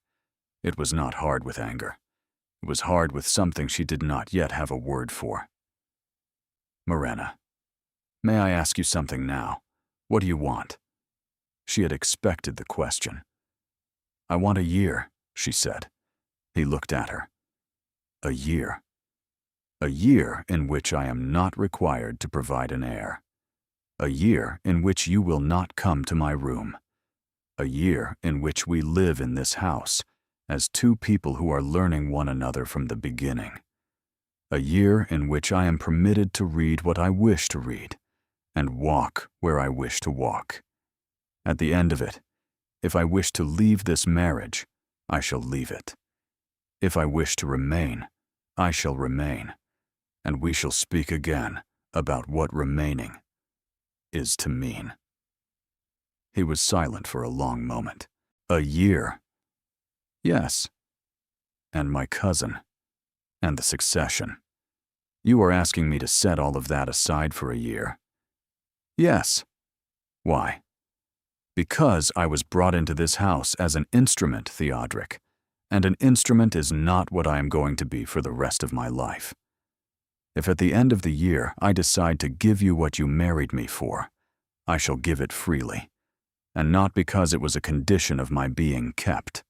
Speaker 1: It was not hard with anger. It was hard with something she did not yet have a word for. "Morena, may I ask you something now? What do you want?" She had expected the question. "I want a year," she said. He looked at her. "A year. A year in which I am not required to provide an heir. A year in which you will not come to my room. A year in which we live in this house as 2 people who are learning one another from the beginning. A year in which I am permitted to read what I wish to read and walk where I wish to walk. At the end of it, if I wish to leave this marriage, I shall leave it. If I wish to remain, I shall remain, and we shall speak again about what remaining is to mean." He was silent for a long moment. "A year?" "Yes. And my cousin, and the succession. You are asking me to set all of that aside for a year?" "Yes." "Why?" "Because I was brought into this house as an instrument, Theodric, and an instrument is not what I am going to be for the rest of my life. If at the end of the year I decide to give you what you married me for, I shall give it freely, and not because it was a condition of my being kept.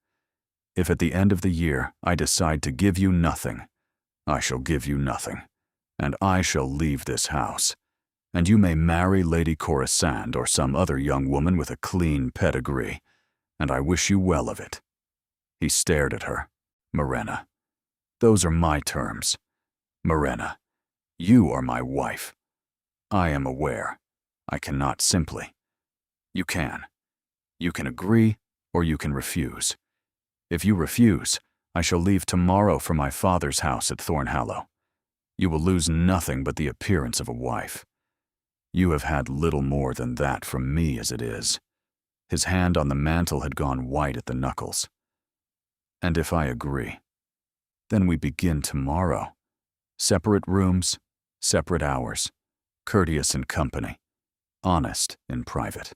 Speaker 1: If at the end of the year I decide to give you nothing, I shall give you nothing, and I shall leave this house. And you may marry Lady Corisande or some other young woman with a clean pedigree, and I wish you well of it." He stared at her. "Morena, those are my terms. Morena, you are my wife. I am aware. I cannot simply. You can. You can agree, or you can refuse. If you refuse, I shall leave tomorrow for my father's house at Thornhallow. You will lose nothing but the appearance of a wife. You have had little more than that from me as it is." His hand on the mantel had gone white at the knuckles. "And if I agree, then we begin tomorrow. Separate rooms, separate hours, courteous in company, honest in private.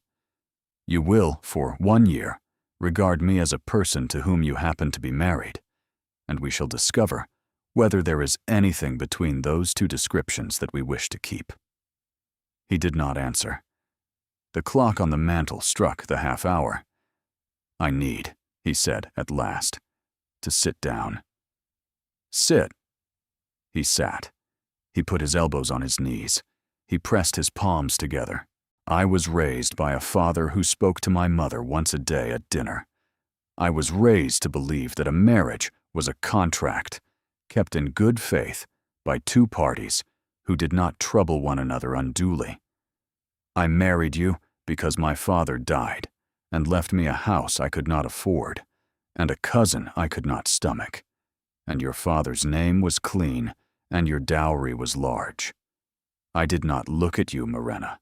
Speaker 1: You will, for 1 year, regard me as a person to whom you happen to be married, and we shall discover whether there is anything between those 2 descriptions that we wish to keep." He did not answer. The clock on the mantel struck the half-hour. "I need," he said at last, "to sit down." Sit. He sat. He put his elbows on his knees. He pressed his palms together. I was raised by a father who spoke to my mother once a day at dinner. I was raised to believe that a marriage was a contract, kept in good faith by two parties who did not trouble one another unduly. I married you because my father died and left me a house I could not afford and a cousin I could not stomach. And your father's name was clean and your dowry was large. I did not look at you, Morena.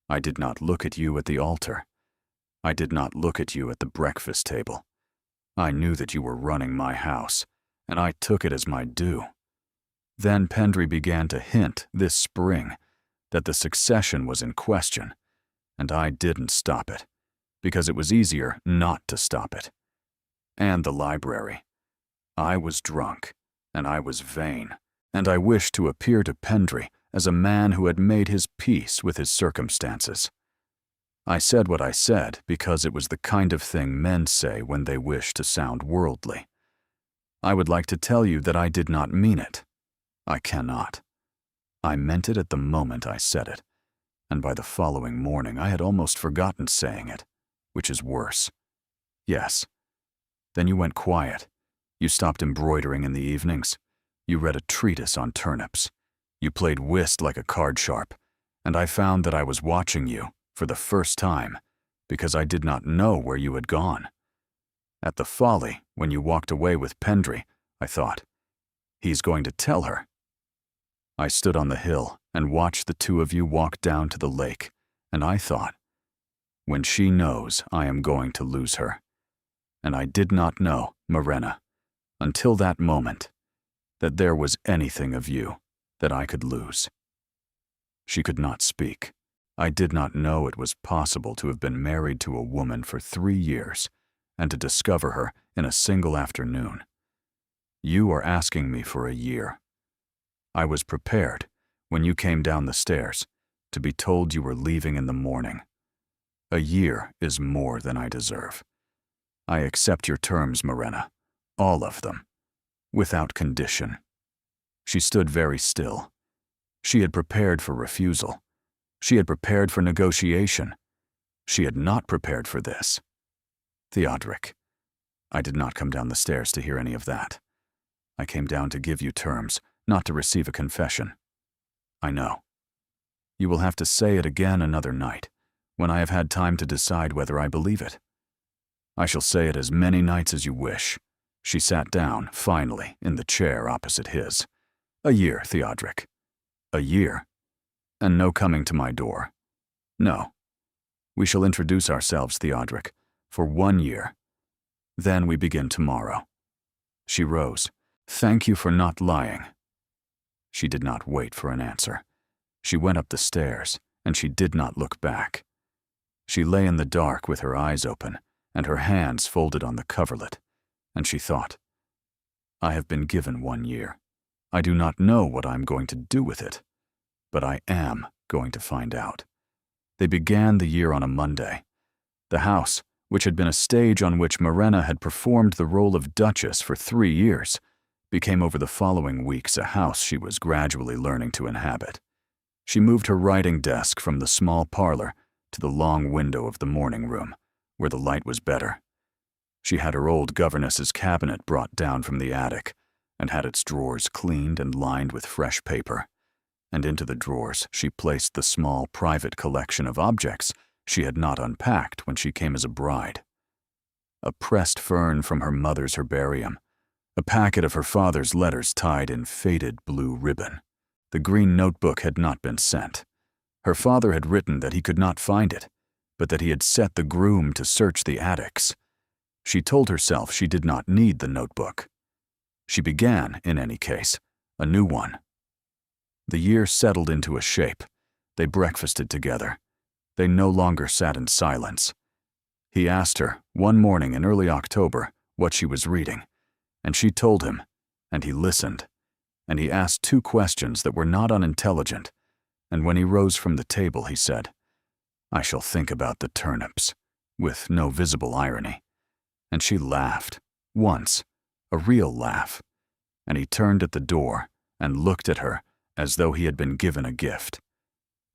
Speaker 1: I did not look at you at the altar. I did not look at you at the breakfast table. I knew that you were running my house, and I took it as my due. Then Pendry began to hint this spring that the succession was in question, and I didn't stop it, because it was easier not to stop it. And the library. I was drunk, and I was vain, and I wished to appear to Pendry as a man who had made his peace with his circumstances. I said what I said because it was the kind of thing men say when they wish to sound worldly. I would like to tell you that I did not mean it. I cannot. I meant it at the moment I said it, and by the following morning I had almost forgotten saying it, which is worse. Yes. Then you went quiet. You stopped embroidering in the evenings. You read a treatise on turnips. You played whist like a card sharp, and I found that I was watching you for the first time because I did not know where you had gone. At the Folly, when you walked away with Pendry, I thought, he's going to tell her. I stood on the hill and watched the two of you walk down to the lake, and I thought, when she knows, I am going to lose her. And I did not know, Morena, until that moment, that there was anything of you that I could lose. She could not speak. I did not know it was possible to have been married to a woman for 3 years and to discover her in a single afternoon. You are asking me for a year. I was prepared, when you came down the stairs, to be told you were leaving in the morning. A year is more than I deserve. I accept your terms, Morena, all of them, without condition. She stood very still. She had prepared for refusal. She had prepared for negotiation. She had not prepared for this. Theodoric, I did not come down the stairs to hear any of that. I came down to give you terms, not to receive a confession. I know. You will have to say it again another night, when I have had time to decide whether I believe it. I shall say it as many nights as you wish. She sat down, finally, in the chair opposite his. A year, Theodoric. A year. And no coming to my door. No. We shall introduce ourselves, Theodoric, for 1 year. Then we begin tomorrow. She rose. Thank you for not lying. She did not wait for an answer. She went up the stairs, and she did not look back. She lay in the dark with her eyes open and her hands folded on the coverlet, and she thought, I have been given 1 year. I do not know what I am going to do with it, but I am going to find out. They began the year on a Monday. The house, which had been a stage on which Morena had performed the role of Duchess for 3 years, became over the following weeks a house she was gradually learning to inhabit. She moved her writing desk from the small parlor to the long window of the morning room, where the light was better. She had her old governess's cabinet brought down from the attic, and had its drawers cleaned and lined with fresh paper, and into the drawers she placed the small private collection of objects she had not unpacked when she came as a bride. A pressed fern from her mother's herbarium, a packet of her father's letters tied in faded blue ribbon. The green notebook had not been sent. Her father had written that he could not find it, but that he had set the groom to search the attics. She told herself she did not need the notebook. She began, in any case, a new one. The year settled into a shape. They breakfasted together. They no longer sat in silence. He asked her, one morning in early October, what she was reading, and she told him, and he listened, and he asked 2 questions that were not unintelligent, and when he rose from the table he said, I shall think about the turnips, with no visible irony. And she laughed, once, a real laugh, and he turned at the door and looked at her as though he had been given a gift.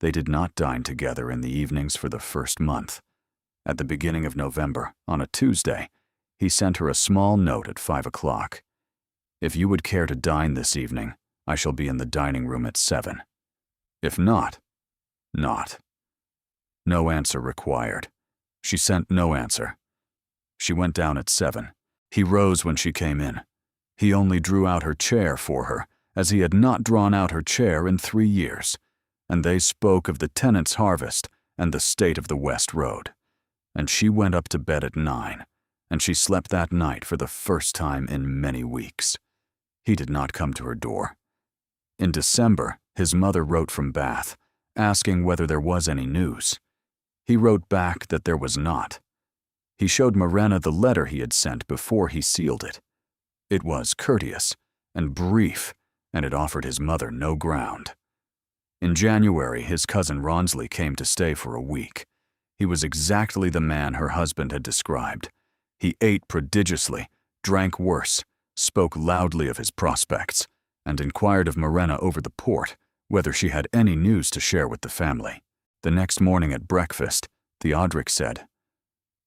Speaker 1: They did not dine together in the evenings for the first month. At the beginning of November, on a Tuesday, he sent her a small note at 5 o'clock. "If you would care to dine this evening, I shall be in the dining room at 7. If not, not." No answer required. She sent no answer. She went down at 7. He rose when she came in. He only drew out her chair for her, as he had not drawn out her chair in 3 years, and they spoke of the tenants' harvest and the state of the West Road. And she went up to bed at 9, and she slept that night for the first time in many weeks. He did not come to her door. In December, his mother wrote from Bath, asking whether there was any news. He wrote back that there was not. He showed Morena the letter he had sent before he sealed it. It was courteous and brief, and it offered his mother no ground. In January, his cousin Rawnsley came to stay for a week. He was exactly the man her husband had described. He ate prodigiously, drank worse, spoke loudly of his prospects, and inquired of Morena over the port whether she had any news to share with the family. The next morning at breakfast, Theodoric said,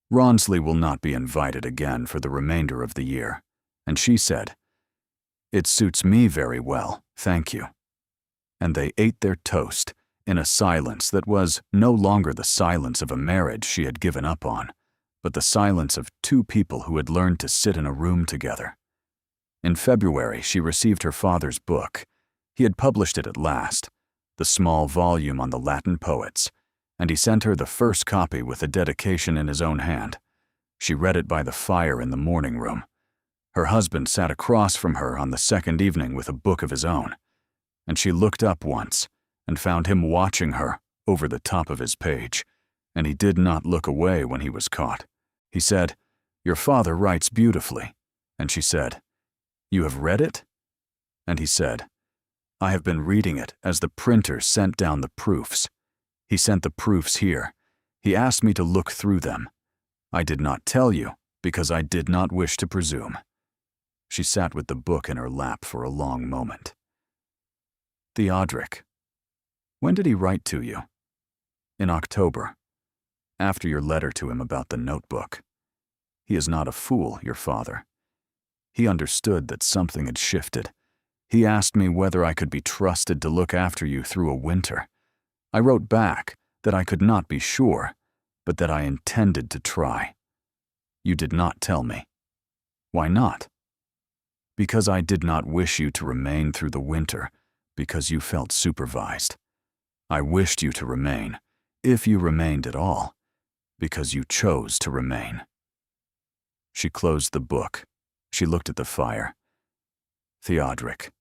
Speaker 1: "Rawnsley will not be invited again for the remainder of the year," and she said, "It suits me very well, thank you." And they ate their toast in a silence that was no longer the silence of a marriage she had given up on, but the silence of two people who had learned to sit in a room together. In February, she received her father's book. He had published it at last, the small volume on the Latin poets, and he sent her the first copy with a dedication in his own hand. She read it by the fire in the morning room. Her husband sat across from her on the second evening with a book of his own, and she looked up once and found him watching her over the top of his page, and he did not look away when he was caught. He said, "Your father writes beautifully," and she said, "You have read it?" And he said, "I have been reading it as the printer sent down the proofs. He sent the proofs here. He asked me to look through them. I did not tell you because I did not wish to presume." She sat with the book in her lap for a long moment. "Theodoric, when did he write to you?" "In October, after your letter to him about the notebook. He is not a fool, your father. He understood that something had shifted. He asked me whether I could be trusted to look after you through a winter. I wrote back that I could not be sure, but that I intended to try. You did not tell me. Why not?" "Because I did not wish you to remain through the winter, because you felt supervised. I wished you to remain, if you remained at all, because you chose to remain." She closed the book. She looked at the fire. "Theodoric,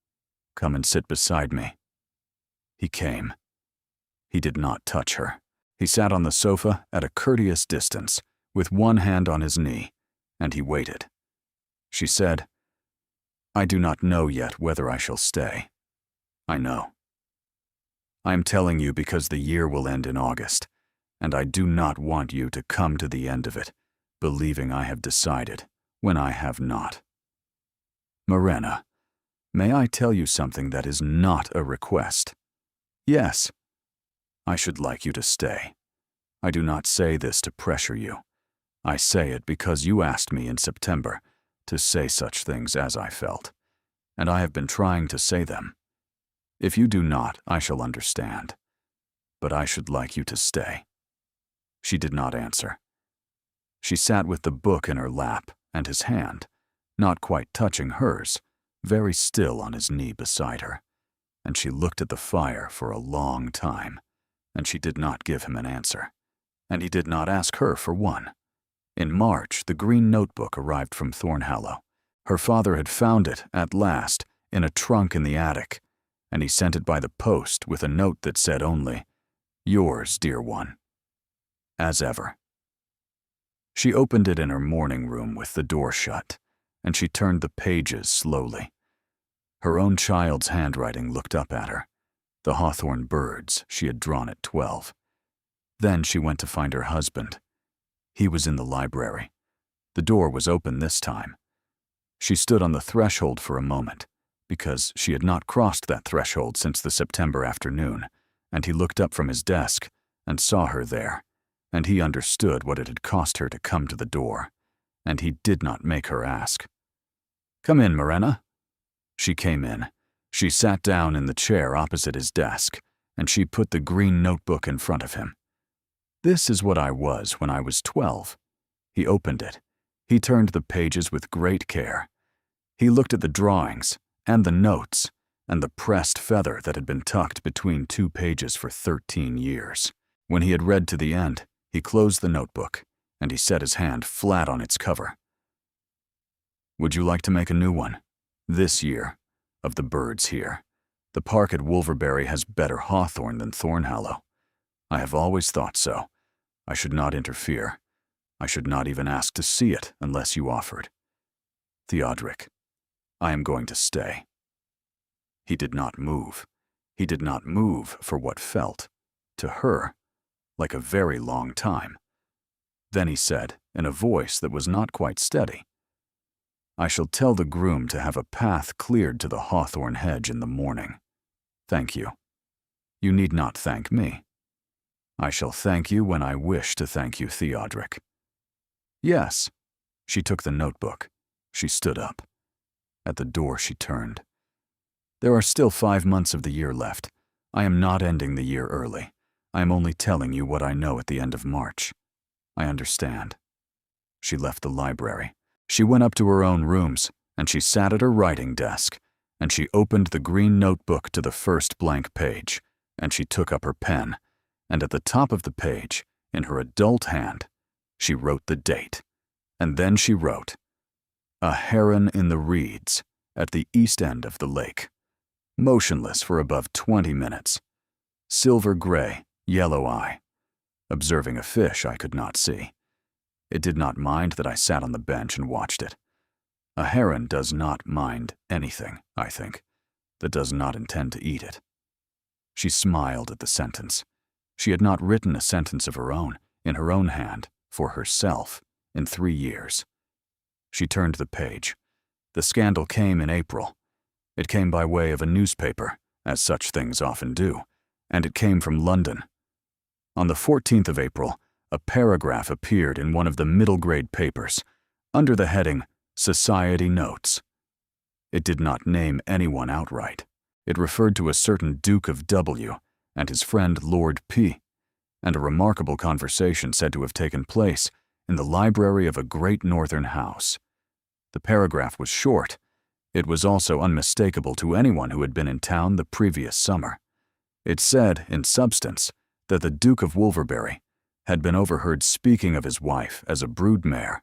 Speaker 1: come and sit beside me." He came. He did not touch her. He sat on the sofa at a courteous distance, with one hand on his knee, and he waited. She said, "I do not know yet whether I shall stay. I know. I am telling you because the year will end in August, and I do not want you to come to the end of it, believing I have decided, when I have not. Morena, may I tell you something that is not a request? Yes. I should like you to stay. I do not say this to pressure you. I say it because you asked me in September to say such things as I felt, and I have been trying to say them. If you do not, I shall understand. But I should like you to stay." She did not answer. She sat with the book in her lap and his hand, not quite touching hers, very still on his knee beside her, and she looked at the fire for a long time, and she did not give him an answer, and he did not ask her for one. In March, the green notebook arrived from Thornhallow. Her father had found it, at last, in a trunk in the attic, and he sent it by the post with a note that said only, "Yours, dear one." As ever. She opened it in her morning room with the door shut, and she turned the pages slowly. Her own child's handwriting looked up at her, the hawthorn birds she had drawn at 12. Then she went to find her husband. He was in the library. The door was open this time. She stood on the threshold for a moment, because she had not crossed that threshold since the September afternoon, and he looked up from his desk and saw her there, and he understood what it had cost her to come to the door, and he did not make her ask. "Come in, Morena." She came in. She sat down in the chair opposite his desk, and she put the green notebook in front of him. "This is what I was when I was 12. He opened it. He turned the pages with great care. He looked at the drawings, and the notes, and the pressed feather that had been tucked between 2 pages for 13 years. When he had read to the end, he closed the notebook, and he set his hand flat on its cover. "Would you like to make a new one? This year, of the birds here. The park at Wolverberry has better hawthorn than Thornhallow. I have always thought so. I should not interfere. I should not even ask to see it unless you offered. Theodric, I am going to stay." He did not move. He did not move for what felt, to her, like a very long time. Then he said, in a voice that was not quite steady, "I shall tell the groom to have a path cleared to the hawthorn hedge in the morning. Thank you. You need not thank me. I shall thank you when I wish to thank you, Theodric." "Yes." She took the notebook. She stood up. At the door she turned. "There are still 5 months of the year left. I am not ending the year early. I am only telling you what I know at the end of March. I understand." She left the library. She went up to her own rooms, and she sat at her writing desk, and she opened the green notebook to the first blank page, and she took up her pen, and at the top of the page, in her adult hand, she wrote the date, and then she wrote, "A heron in the reeds, at the east end of the lake, motionless for above 20 minutes, silver gray, yellow eye, observing a fish I could not see. It did not mind that I sat on the bench and watched it. A heron does not mind anything, I think, that does not intend to eat it." She smiled at the sentence. She had not written a sentence of her own, in her own hand, for herself, in 3 years. She turned the page. The scandal came in April. It came by way of a newspaper, as such things often do, and it came from London. On the 14th of April, a paragraph appeared in one of the middle-grade papers, under the heading, "Society Notes." It did not name anyone outright. It referred to a certain Duke of W. and his friend Lord P., and a remarkable conversation said to have taken place in the library of a great northern house. The paragraph was short. It was also unmistakable to anyone who had been in town the previous summer. It said, in substance, that the Duke of Wolverberry had been overheard speaking of his wife as a broodmare,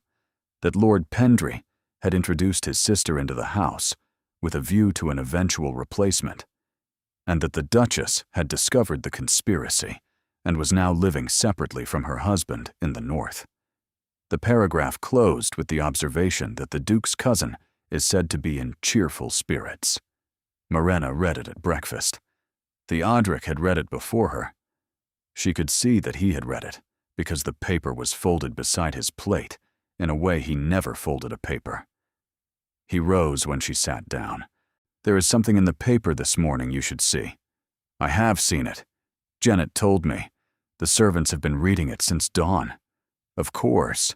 Speaker 1: that Lord Pendry had introduced his sister into the house with a view to an eventual replacement, and that the Duchess had discovered the conspiracy and was now living separately from her husband in the north. The paragraph closed with the observation that the Duke's cousin is said to be in cheerful spirits. Morena read it at breakfast. Theodric had read it before her. She could see that he had read it, because the paper was folded beside his plate in a way he never folded a paper. He rose when she sat down. "There is something in the paper this morning you should see." "I have seen it. Janet told me. The servants have been reading it since dawn." "Of course."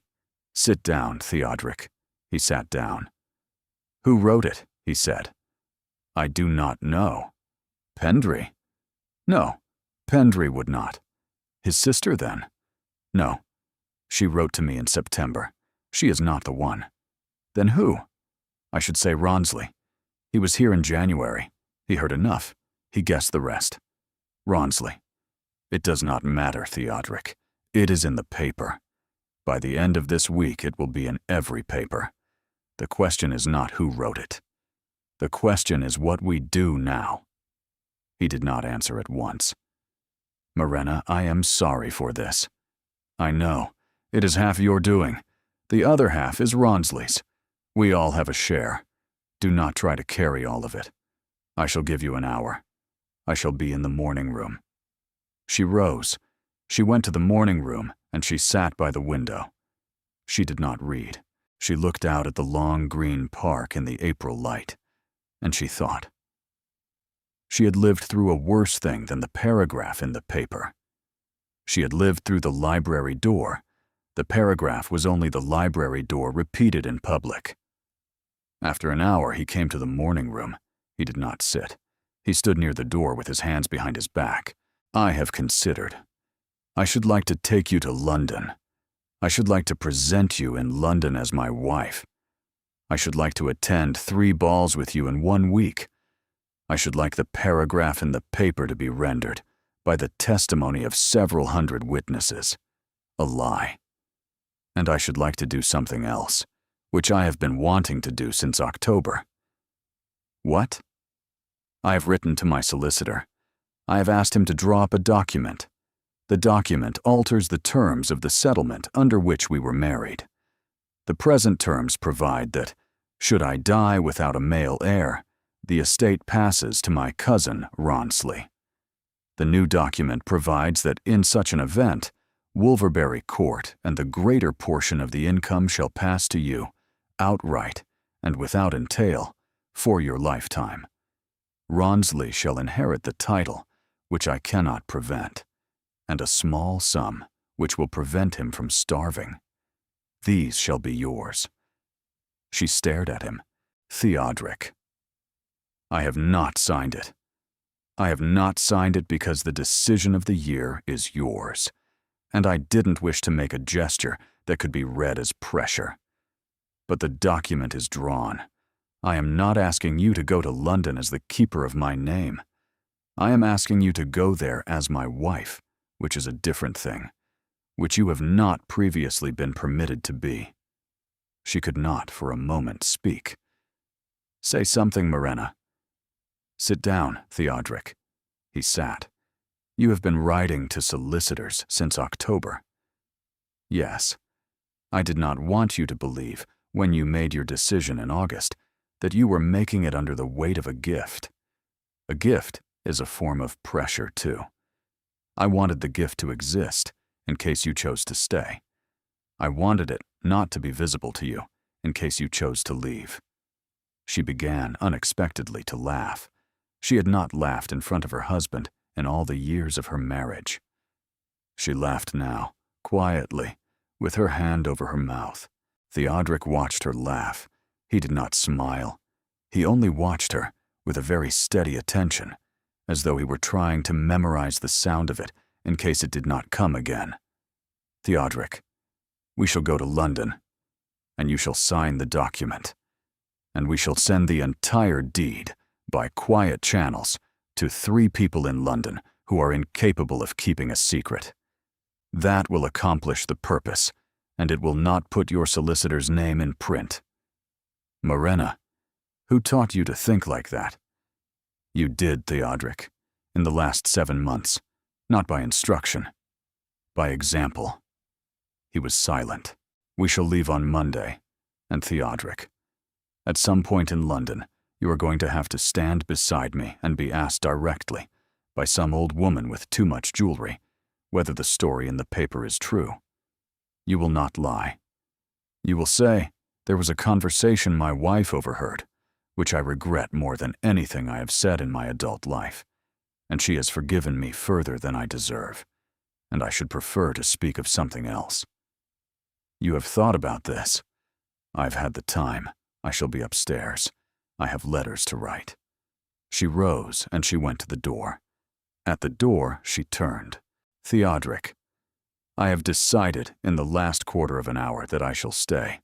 Speaker 1: "Sit down, Theodric." He sat down. "Who wrote it?" he said. "I do not know." "Pendry?" "No, Pendry would not." "His sister, then?" "No. She wrote to me in September. She is not the one." "Then who?" "I should say Rawnsley. He was here in January. He heard enough. He guessed the rest." "Rawnsley. It does not matter, Theodric. It is in the paper. By the end of this week it will be in every paper. The question is not who wrote it. The question is what we do now." He did not answer at once. "Morena, I am sorry for this." "I know. It is half your doing. The other half is Rawnsley's. We all have a share. Do not try to carry all of it. I shall give you an hour. I shall be in the morning room." She rose. She went to the morning room, and she sat by the window. She did not read. She looked out at the long green park in the April light, and she thought. She had lived through a worse thing than the paragraph in the paper. She had lived through the library door. The paragraph was only the library door repeated in public. After an hour, he came to the morning room. He did not sit. He stood near the door with his hands behind his back. I have considered. I should like to take you to London. I should like to present you in London as my wife. I should like to attend 3 balls with you in 1 week. I should like the paragraph in the paper to be rendered, by the testimony of several hundred witnesses, a lie. And I should like to do something else, which I have been wanting to do since October. What? I have written to my solicitor. I have asked him to draw up a document. The document alters the terms of the settlement under which we were married. The present terms provide that, should I die without a male heir, the estate passes to my cousin, Rawnsley. The new document provides that in such an event, Wolverbury Court and the greater portion of the income shall pass to you, outright and without entail, for your lifetime. Rawnsley shall inherit the title, which I cannot prevent, and a small sum, which will prevent him from starving. These shall be yours. She stared at him. Theodoric. I have not signed it. I have not signed it because the decision of the year is yours, and I didn't wish to make a gesture that could be read as pressure. But the document is drawn. I am not asking you to go to London as the keeper of my name. I am asking you to go there as my wife, which is a different thing, which you have not previously been permitted to be. She could not for a moment speak. Say something, Morena. Sit down, Theodoric. He sat. You have been writing to solicitors since October. Yes. I did not want you to believe, when you made your decision in August, that you were making it under the weight of a gift. A gift is a form of pressure, too. I wanted the gift to exist, in case you chose to stay. I wanted it not to be visible to you, in case you chose to leave. She began unexpectedly to laugh. She had not laughed in front of her husband in all the years of her marriage. She laughed now, quietly, with her hand over her mouth. Theodoric watched her laugh. He did not smile. He only watched her with a very steady attention, as though he were trying to memorize the sound of it in case it did not come again. Theodoric, we shall go to London, and you shall sign the document, and we shall send the entire deed, by quiet channels, to 3 people in London who are incapable of keeping a secret. That will accomplish the purpose, and it will not put your solicitor's name in print. Morena, who taught you to think like that? You did, Theodoric, in the last 7 months, not by instruction, by example. He was silent. We shall leave on Monday, and Theodoric, at some point in London, you are going to have to stand beside me and be asked directly, by some old woman with too much jewelry, whether the story in the paper is true. You will not lie. You will say, there was a conversation my wife overheard, which I regret more than anything I have said in my adult life, and she has forgiven me further than I deserve, and I should prefer to speak of something else. You have thought about this. I've had the time. I shall be upstairs. I have letters to write. She rose and she went to the door. At the door, she turned. Theodoric, I have decided in the last quarter of an hour that I shall stay.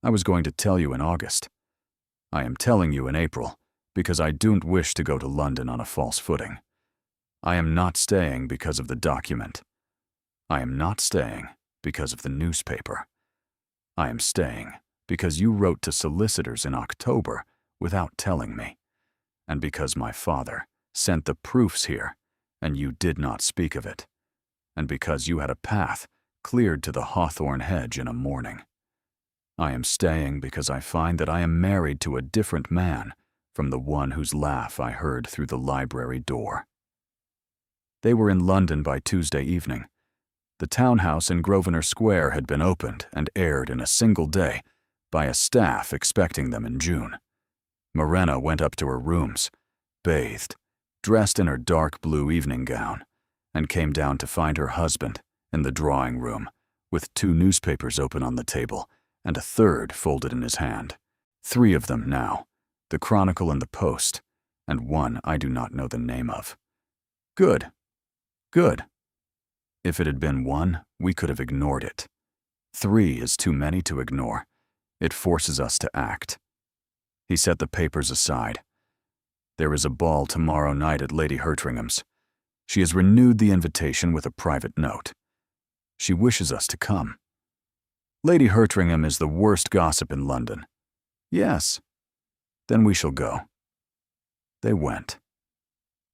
Speaker 1: I was going to tell you in August. I am telling you in April, because I don't wish to go to London on a false footing. I am not staying because of the document. I am not staying because of the newspaper. I am staying because you wrote to solicitors in October without telling me, and because my father sent the proofs here and you did not speak of it, and because you had a path cleared to the hawthorn hedge in a morning. I am staying because I find that I am married to a different man from the one whose laugh I heard through the library door. They were in London by Tuesday evening. The townhouse in Grosvenor Square had been opened and aired in a single day by a staff expecting them in June. Morena went up to her rooms, bathed, dressed in her dark blue evening gown, and came down to find her husband in the drawing room with 2 newspapers open on the table and a third folded in his hand. 3 of them now, the Chronicle and the Post, and one I do not know the name of. Good. Good. If it had been 1, we could have ignored it. 3 is too many to ignore. It forces us to act. He set the papers aside. There is a ball tomorrow night at Lady Hertringham's. She has renewed the invitation with a private note. She wishes us to come. Lady Hertringham is the worst gossip in London. Yes. Then we shall go. They went.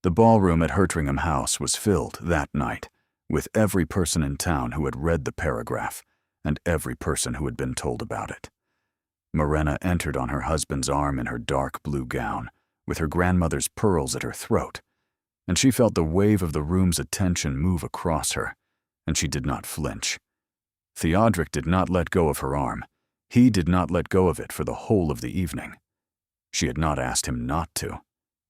Speaker 1: The ballroom at Hertringham House was filled that night with every person in town who had read the paragraph and every person who had been told about it. Morena entered on her husband's arm in her dark blue gown, with her grandmother's pearls at her throat, and she felt the wave of the room's attention move across her, and she did not flinch. Theodric did not let go of her arm. He did not let go of it for the whole of the evening. She had not asked him not to.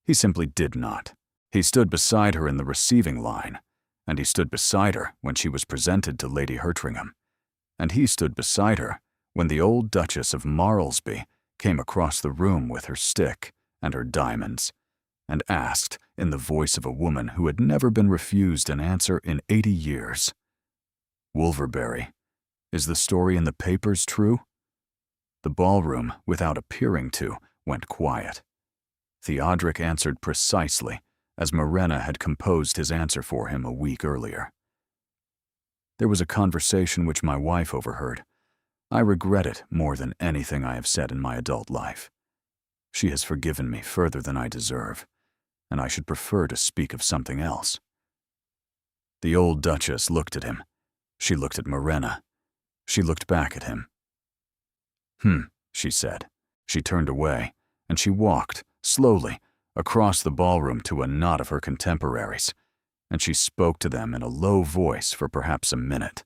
Speaker 1: He simply did not. He stood beside her in the receiving line, and he stood beside her when she was presented to Lady Hertringham, and he stood beside her when the old Duchess of Marlsby came across the room with her stick and her diamonds, and asked, in the voice of a woman who had never been refused an answer in 80 years, "Wolverbury, is the story in the papers true?" The ballroom, without appearing to, went quiet. Theodric answered precisely as Morena had composed his answer for him a week earlier. There was a conversation which my wife overheard. I regret it more than anything I have said in my adult life. She has forgiven me further than I deserve, and I should prefer to speak of something else. The old Duchess looked at him. She looked at Morena. She looked back at him. She said. She turned away, and she walked, slowly, across the ballroom to a knot of her contemporaries, and she spoke to them in a low voice for perhaps a minute,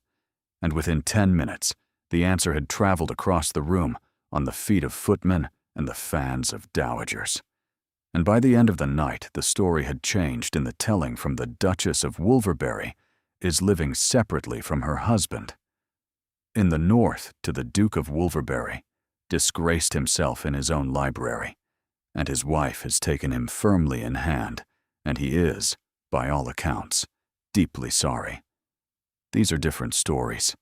Speaker 1: and within 10 minutes, the answer had traveled across the room on the feet of footmen and the fans of dowagers. And by the end of the night, the story had changed in the telling from the Duchess of Wolverbury is living separately from her husband. In the north to the Duke of Wolverbury, disgraced himself in his own library, and his wife has taken him firmly in hand, and he is, by all accounts, deeply sorry. These are different stories.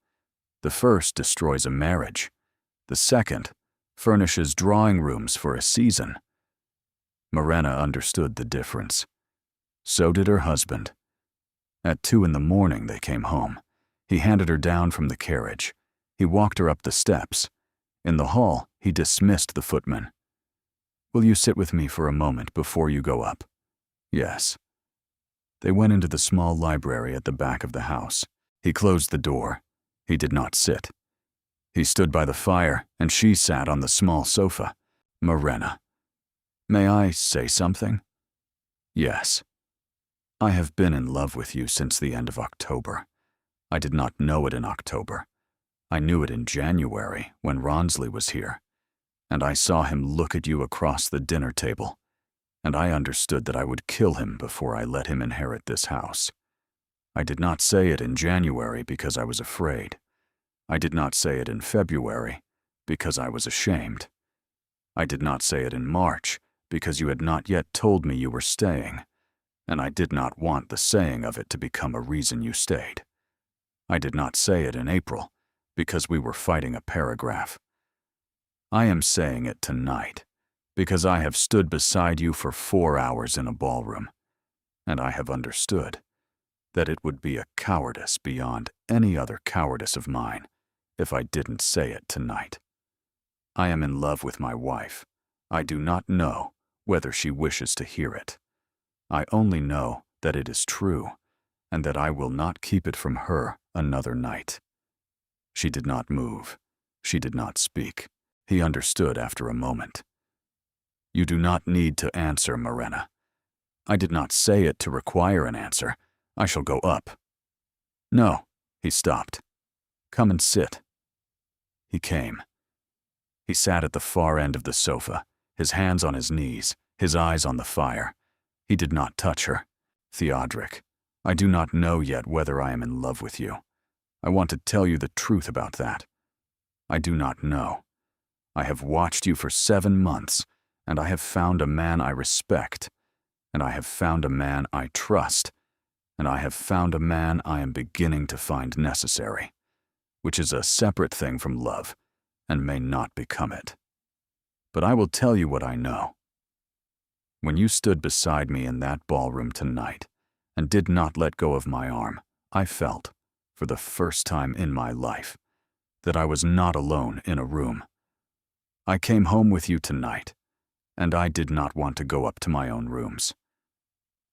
Speaker 1: The first destroys a marriage. The second furnishes drawing rooms for a season. Morena understood the difference. So did her husband. At 2 a.m. they came home. He handed her down from the carriage. He walked her up the steps. In the hall, he dismissed the footman. "Will you sit with me for a moment before you go up?" "Yes." They went into the small library at the back of the house. He closed the door. He did not sit. He stood by the fire, and she sat on the small sofa. "Morena, may I say something?" "Yes." "I have been in love with you since the end of October. I did not know it in October. I knew it in January, when Rawnsley was here, and I saw him look at you across the dinner table, and I understood that I would kill him before I let him inherit this house. I did not say it in January because I was afraid. I did not say it in February because I was ashamed. I did not say it in March because you had not yet told me you were staying, and I did not want the saying of it to become a reason you stayed. I did not say it in April because we were fighting a paragraph. I am saying it tonight because I have stood beside you for 4 hours in a ballroom, and I have understood that it would be a cowardice beyond any other cowardice of mine if I didn't say it tonight. I am in love with my wife. I do not know whether she wishes to hear it. I only know that it is true, and that I will not keep it from her another night." She did not move. She did not speak. He understood after a moment. "You do not need to answer, Morena. I did not say it to require an answer. I shall go up." "No," he stopped. "Come and sit." He came. He sat at the far end of the sofa, his hands on his knees, his eyes on the fire. He did not touch her. Theodric, I do not know yet whether I am in love with you. I want to tell you the truth about that. I do not know. I have watched you for 7 months, and I have found a man I respect, and I have found a man I trust, and I have found a man I am beginning to find necessary, which is a separate thing from love, and may not become it. But I will tell you what I know. When you stood beside me in that ballroom tonight, and did not let go of my arm, I felt, for the first time in my life, that I was not alone in a room. I came home with you tonight, and I did not want to go up to my own rooms.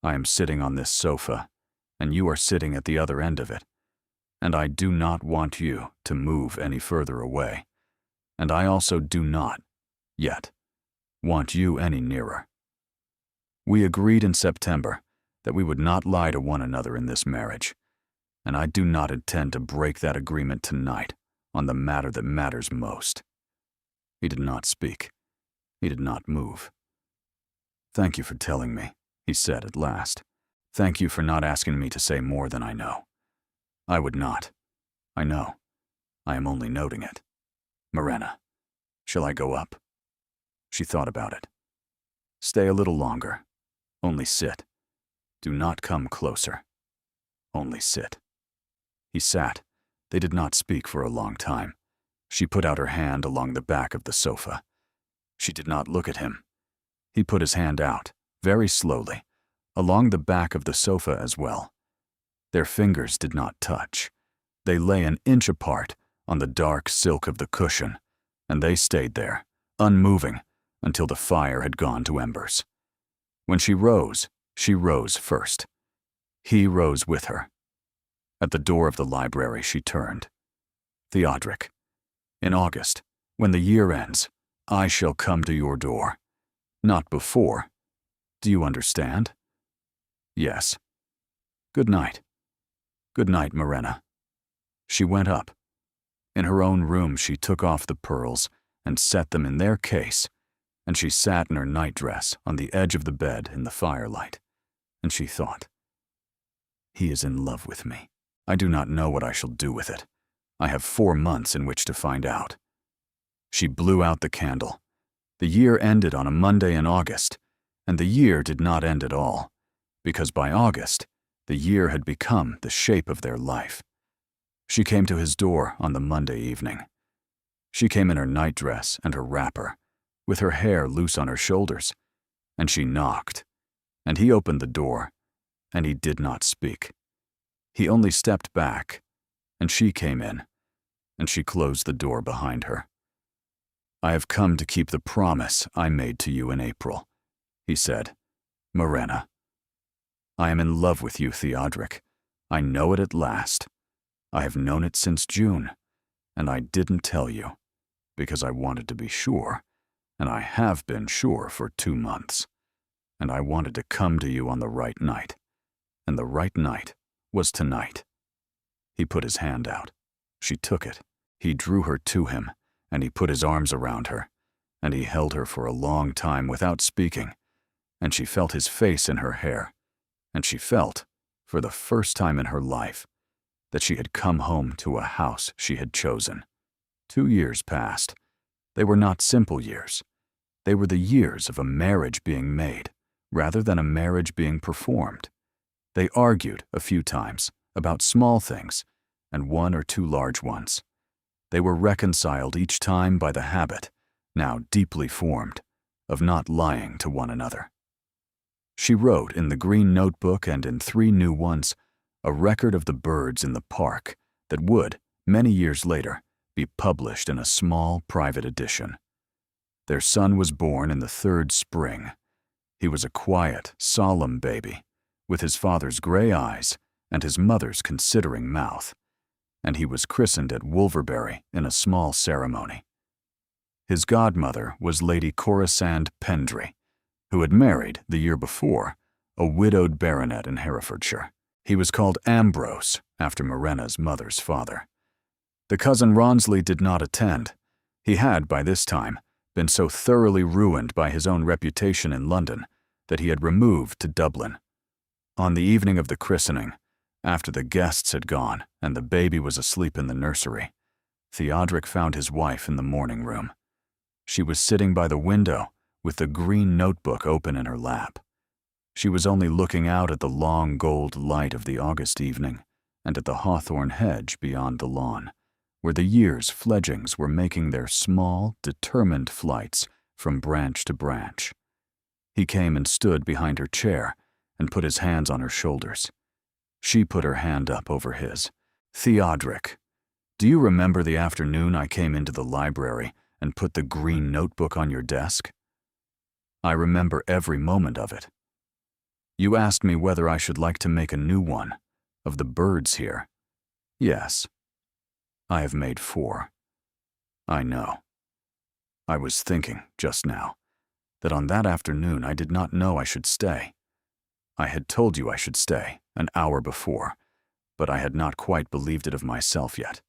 Speaker 1: I am sitting on this sofa, and you are sitting at the other end of it, and I do not want you to move any further away, and I also do not, yet, want you any nearer. We agreed in September that we would not lie to one another in this marriage, and I do not intend to break that agreement tonight on the matter that matters most. He did not speak. He did not move. Thank you for telling me, he said at last. Thank you for not asking me to say more than I know. I would not. I know. I am only noting it. Morena, shall I go up? She thought about it. Stay a little longer. Only sit. Do not come closer. Only sit. He sat. They did not speak for a long time. She put out her hand along the back of the sofa. She did not look at him. He put his hand out, very slowly, along the back of the sofa as well. Their fingers did not touch. They lay an inch apart on the dark silk of the cushion, and they stayed there, unmoving, until the fire had gone to embers. When she rose first. He rose with her. At the door of the library she turned. Theodric, in August, when the year ends, I shall come to your door. Not before. Do you understand? Yes. Good night. Good night, Morena. She went up. In her own room she took off the pearls and set them in their case, and she sat in her nightdress on the edge of the bed in the firelight, and she thought, he is in love with me. I do not know what I shall do with it. I have 4 months in which to find out. She blew out the candle. The year ended on a Monday in August, and the year did not end at all, because by August, the year had become the shape of their life. She came to his door on the Monday evening. She came in her nightdress and her wrapper, with her hair loose on her shoulders, and she knocked, and he opened the door, and he did not speak. He only stepped back, and she came in, and she closed the door behind her. I have come to keep the promise I made to you in April, he said. Morena, I am in love with you, Theodric. I know it at last. I have known it since June, and I didn't tell you, because I wanted to be sure, and I have been sure for 2 months, and I wanted to come to you on the right night, and the right night was tonight. He put his hand out. She took it. He drew her to him, and he put his arms around her, and he held her for a long time without speaking, and she felt his face in her hair, and she felt, for the first time in her life, that she had come home to a house she had chosen. 2 years passed. They were not simple years. They were the years of a marriage being made, rather than a marriage being performed. They argued a few times about small things, and 1 or 2 large ones. They were reconciled each time by the habit, now deeply formed, of not lying to one another. She wrote in the green notebook and in 3 new ones a record of the birds in the park that would, many years later, be published in a small private edition. Their son was born in the 3rd spring. He was a quiet, solemn baby, with his father's gray eyes and his mother's considering mouth, and he was christened at Wolverbury in a small ceremony. His godmother was Lady Corisande Pendry, who had married, the year before, a widowed baronet in Herefordshire. He was called Ambrose, after Morena's mother's father. The cousin Rawnsley did not attend. He had, by this time, been so thoroughly ruined by his own reputation in London that he had removed to Dublin. On the evening of the christening, after the guests had gone and the baby was asleep in the nursery, Theodoric found his wife in the morning room. She was sitting by the window with the green notebook open in her lap. She was only looking out at the long gold light of the August evening and at the hawthorn hedge beyond the lawn, where the year's fledglings were making their small, determined flights from branch to branch. He came and stood behind her chair and put his hands on her shoulders. She put her hand up over his. "Theodoric, do you remember the afternoon I came into the library and put the green notebook on your desk? I remember every moment of it. You asked me whether I should like to make a new one, of the birds here. Yes. I have made 4. I know. I was thinking, just now, that on that afternoon I did not know I should stay. I had told you I should stay, an hour before, but I had not quite believed it of myself yet.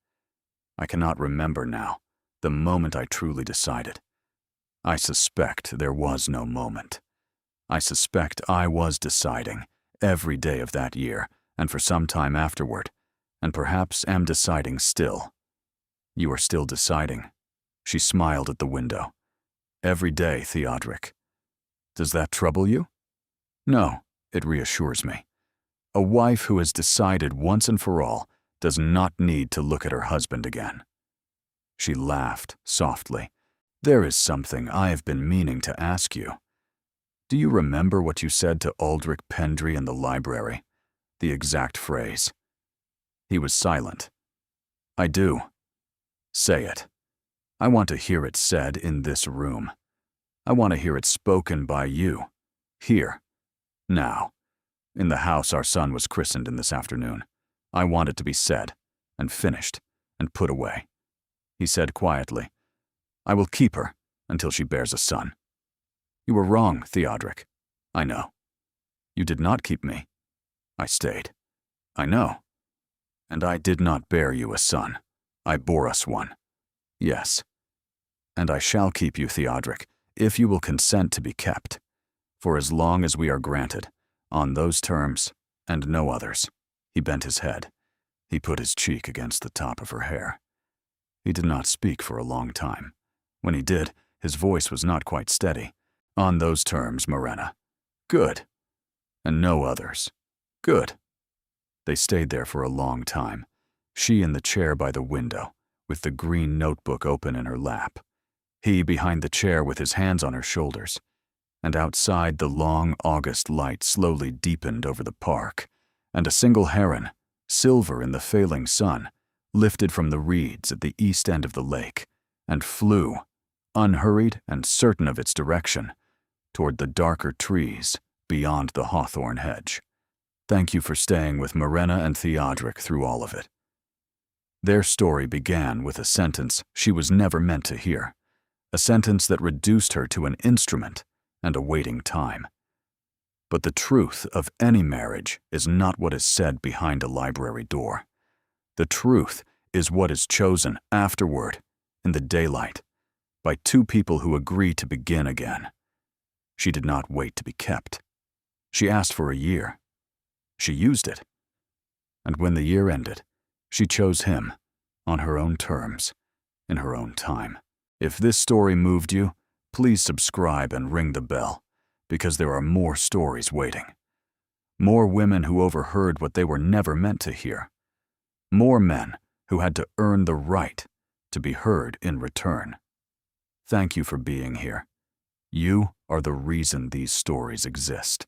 Speaker 1: I cannot remember now, the moment I truly decided. I suspect there was no moment. I suspect I was deciding, every day of that year, and for some time afterward, and perhaps am deciding still. You are still deciding." She smiled at the window. "Every day, Theodoric. Does that trouble you?" "No, it reassures me. A wife who has decided once and for all does not need to look at her husband again." She laughed softly. "There is something I have been meaning to ask you. Do you remember what you said to Aldrich Pendry in the library? The exact phrase." He was silent. "I do." "Say it. I want to hear it said in this room. I want to hear it spoken by you. Here. Now. In the house our son was christened in this afternoon. I want it to be said, and finished, and put away." He said quietly, "I will keep her until she bears a son." "You were wrong, Theodoric. I know. You did not keep me. I stayed. I know. And I did not bear you a son. I bore us one. Yes. And I shall keep you, Theodoric, if you will consent to be kept, for as long as we are granted, on those terms, and no others." He bent his head. He put his cheek against the top of her hair. He did not speak for a long time. When he did, his voice was not quite steady. "On those terms, Morena. Good. And no others. Good." They stayed there for a long time, she in the chair by the window, with the green notebook open in her lap, he behind the chair with his hands on her shoulders, and outside the long August light slowly deepened over the park, and a single heron, silver in the failing sun, lifted from the reeds at the east end of the lake, and flew, unhurried and certain of its direction, toward the darker trees beyond the hawthorn hedge. Thank you for staying with Morena and Theodoric through all of it. Their story began with a sentence she was never meant to hear, a sentence that reduced her to an instrument and a waiting time. But the truth of any marriage is not what is said behind a library door. The truth is what is chosen afterward, in the daylight, by two people who agree to begin again. She did not wait to be kept. She asked for a year. She used it. And when the year ended, she chose him, on her own terms, in her own time. If this story moved you, please subscribe and ring the bell, because there are more stories waiting. More women who overheard what they were never meant to hear. More men who had to earn the right to be heard in return. Thank you for being here. You are the reason these stories exist.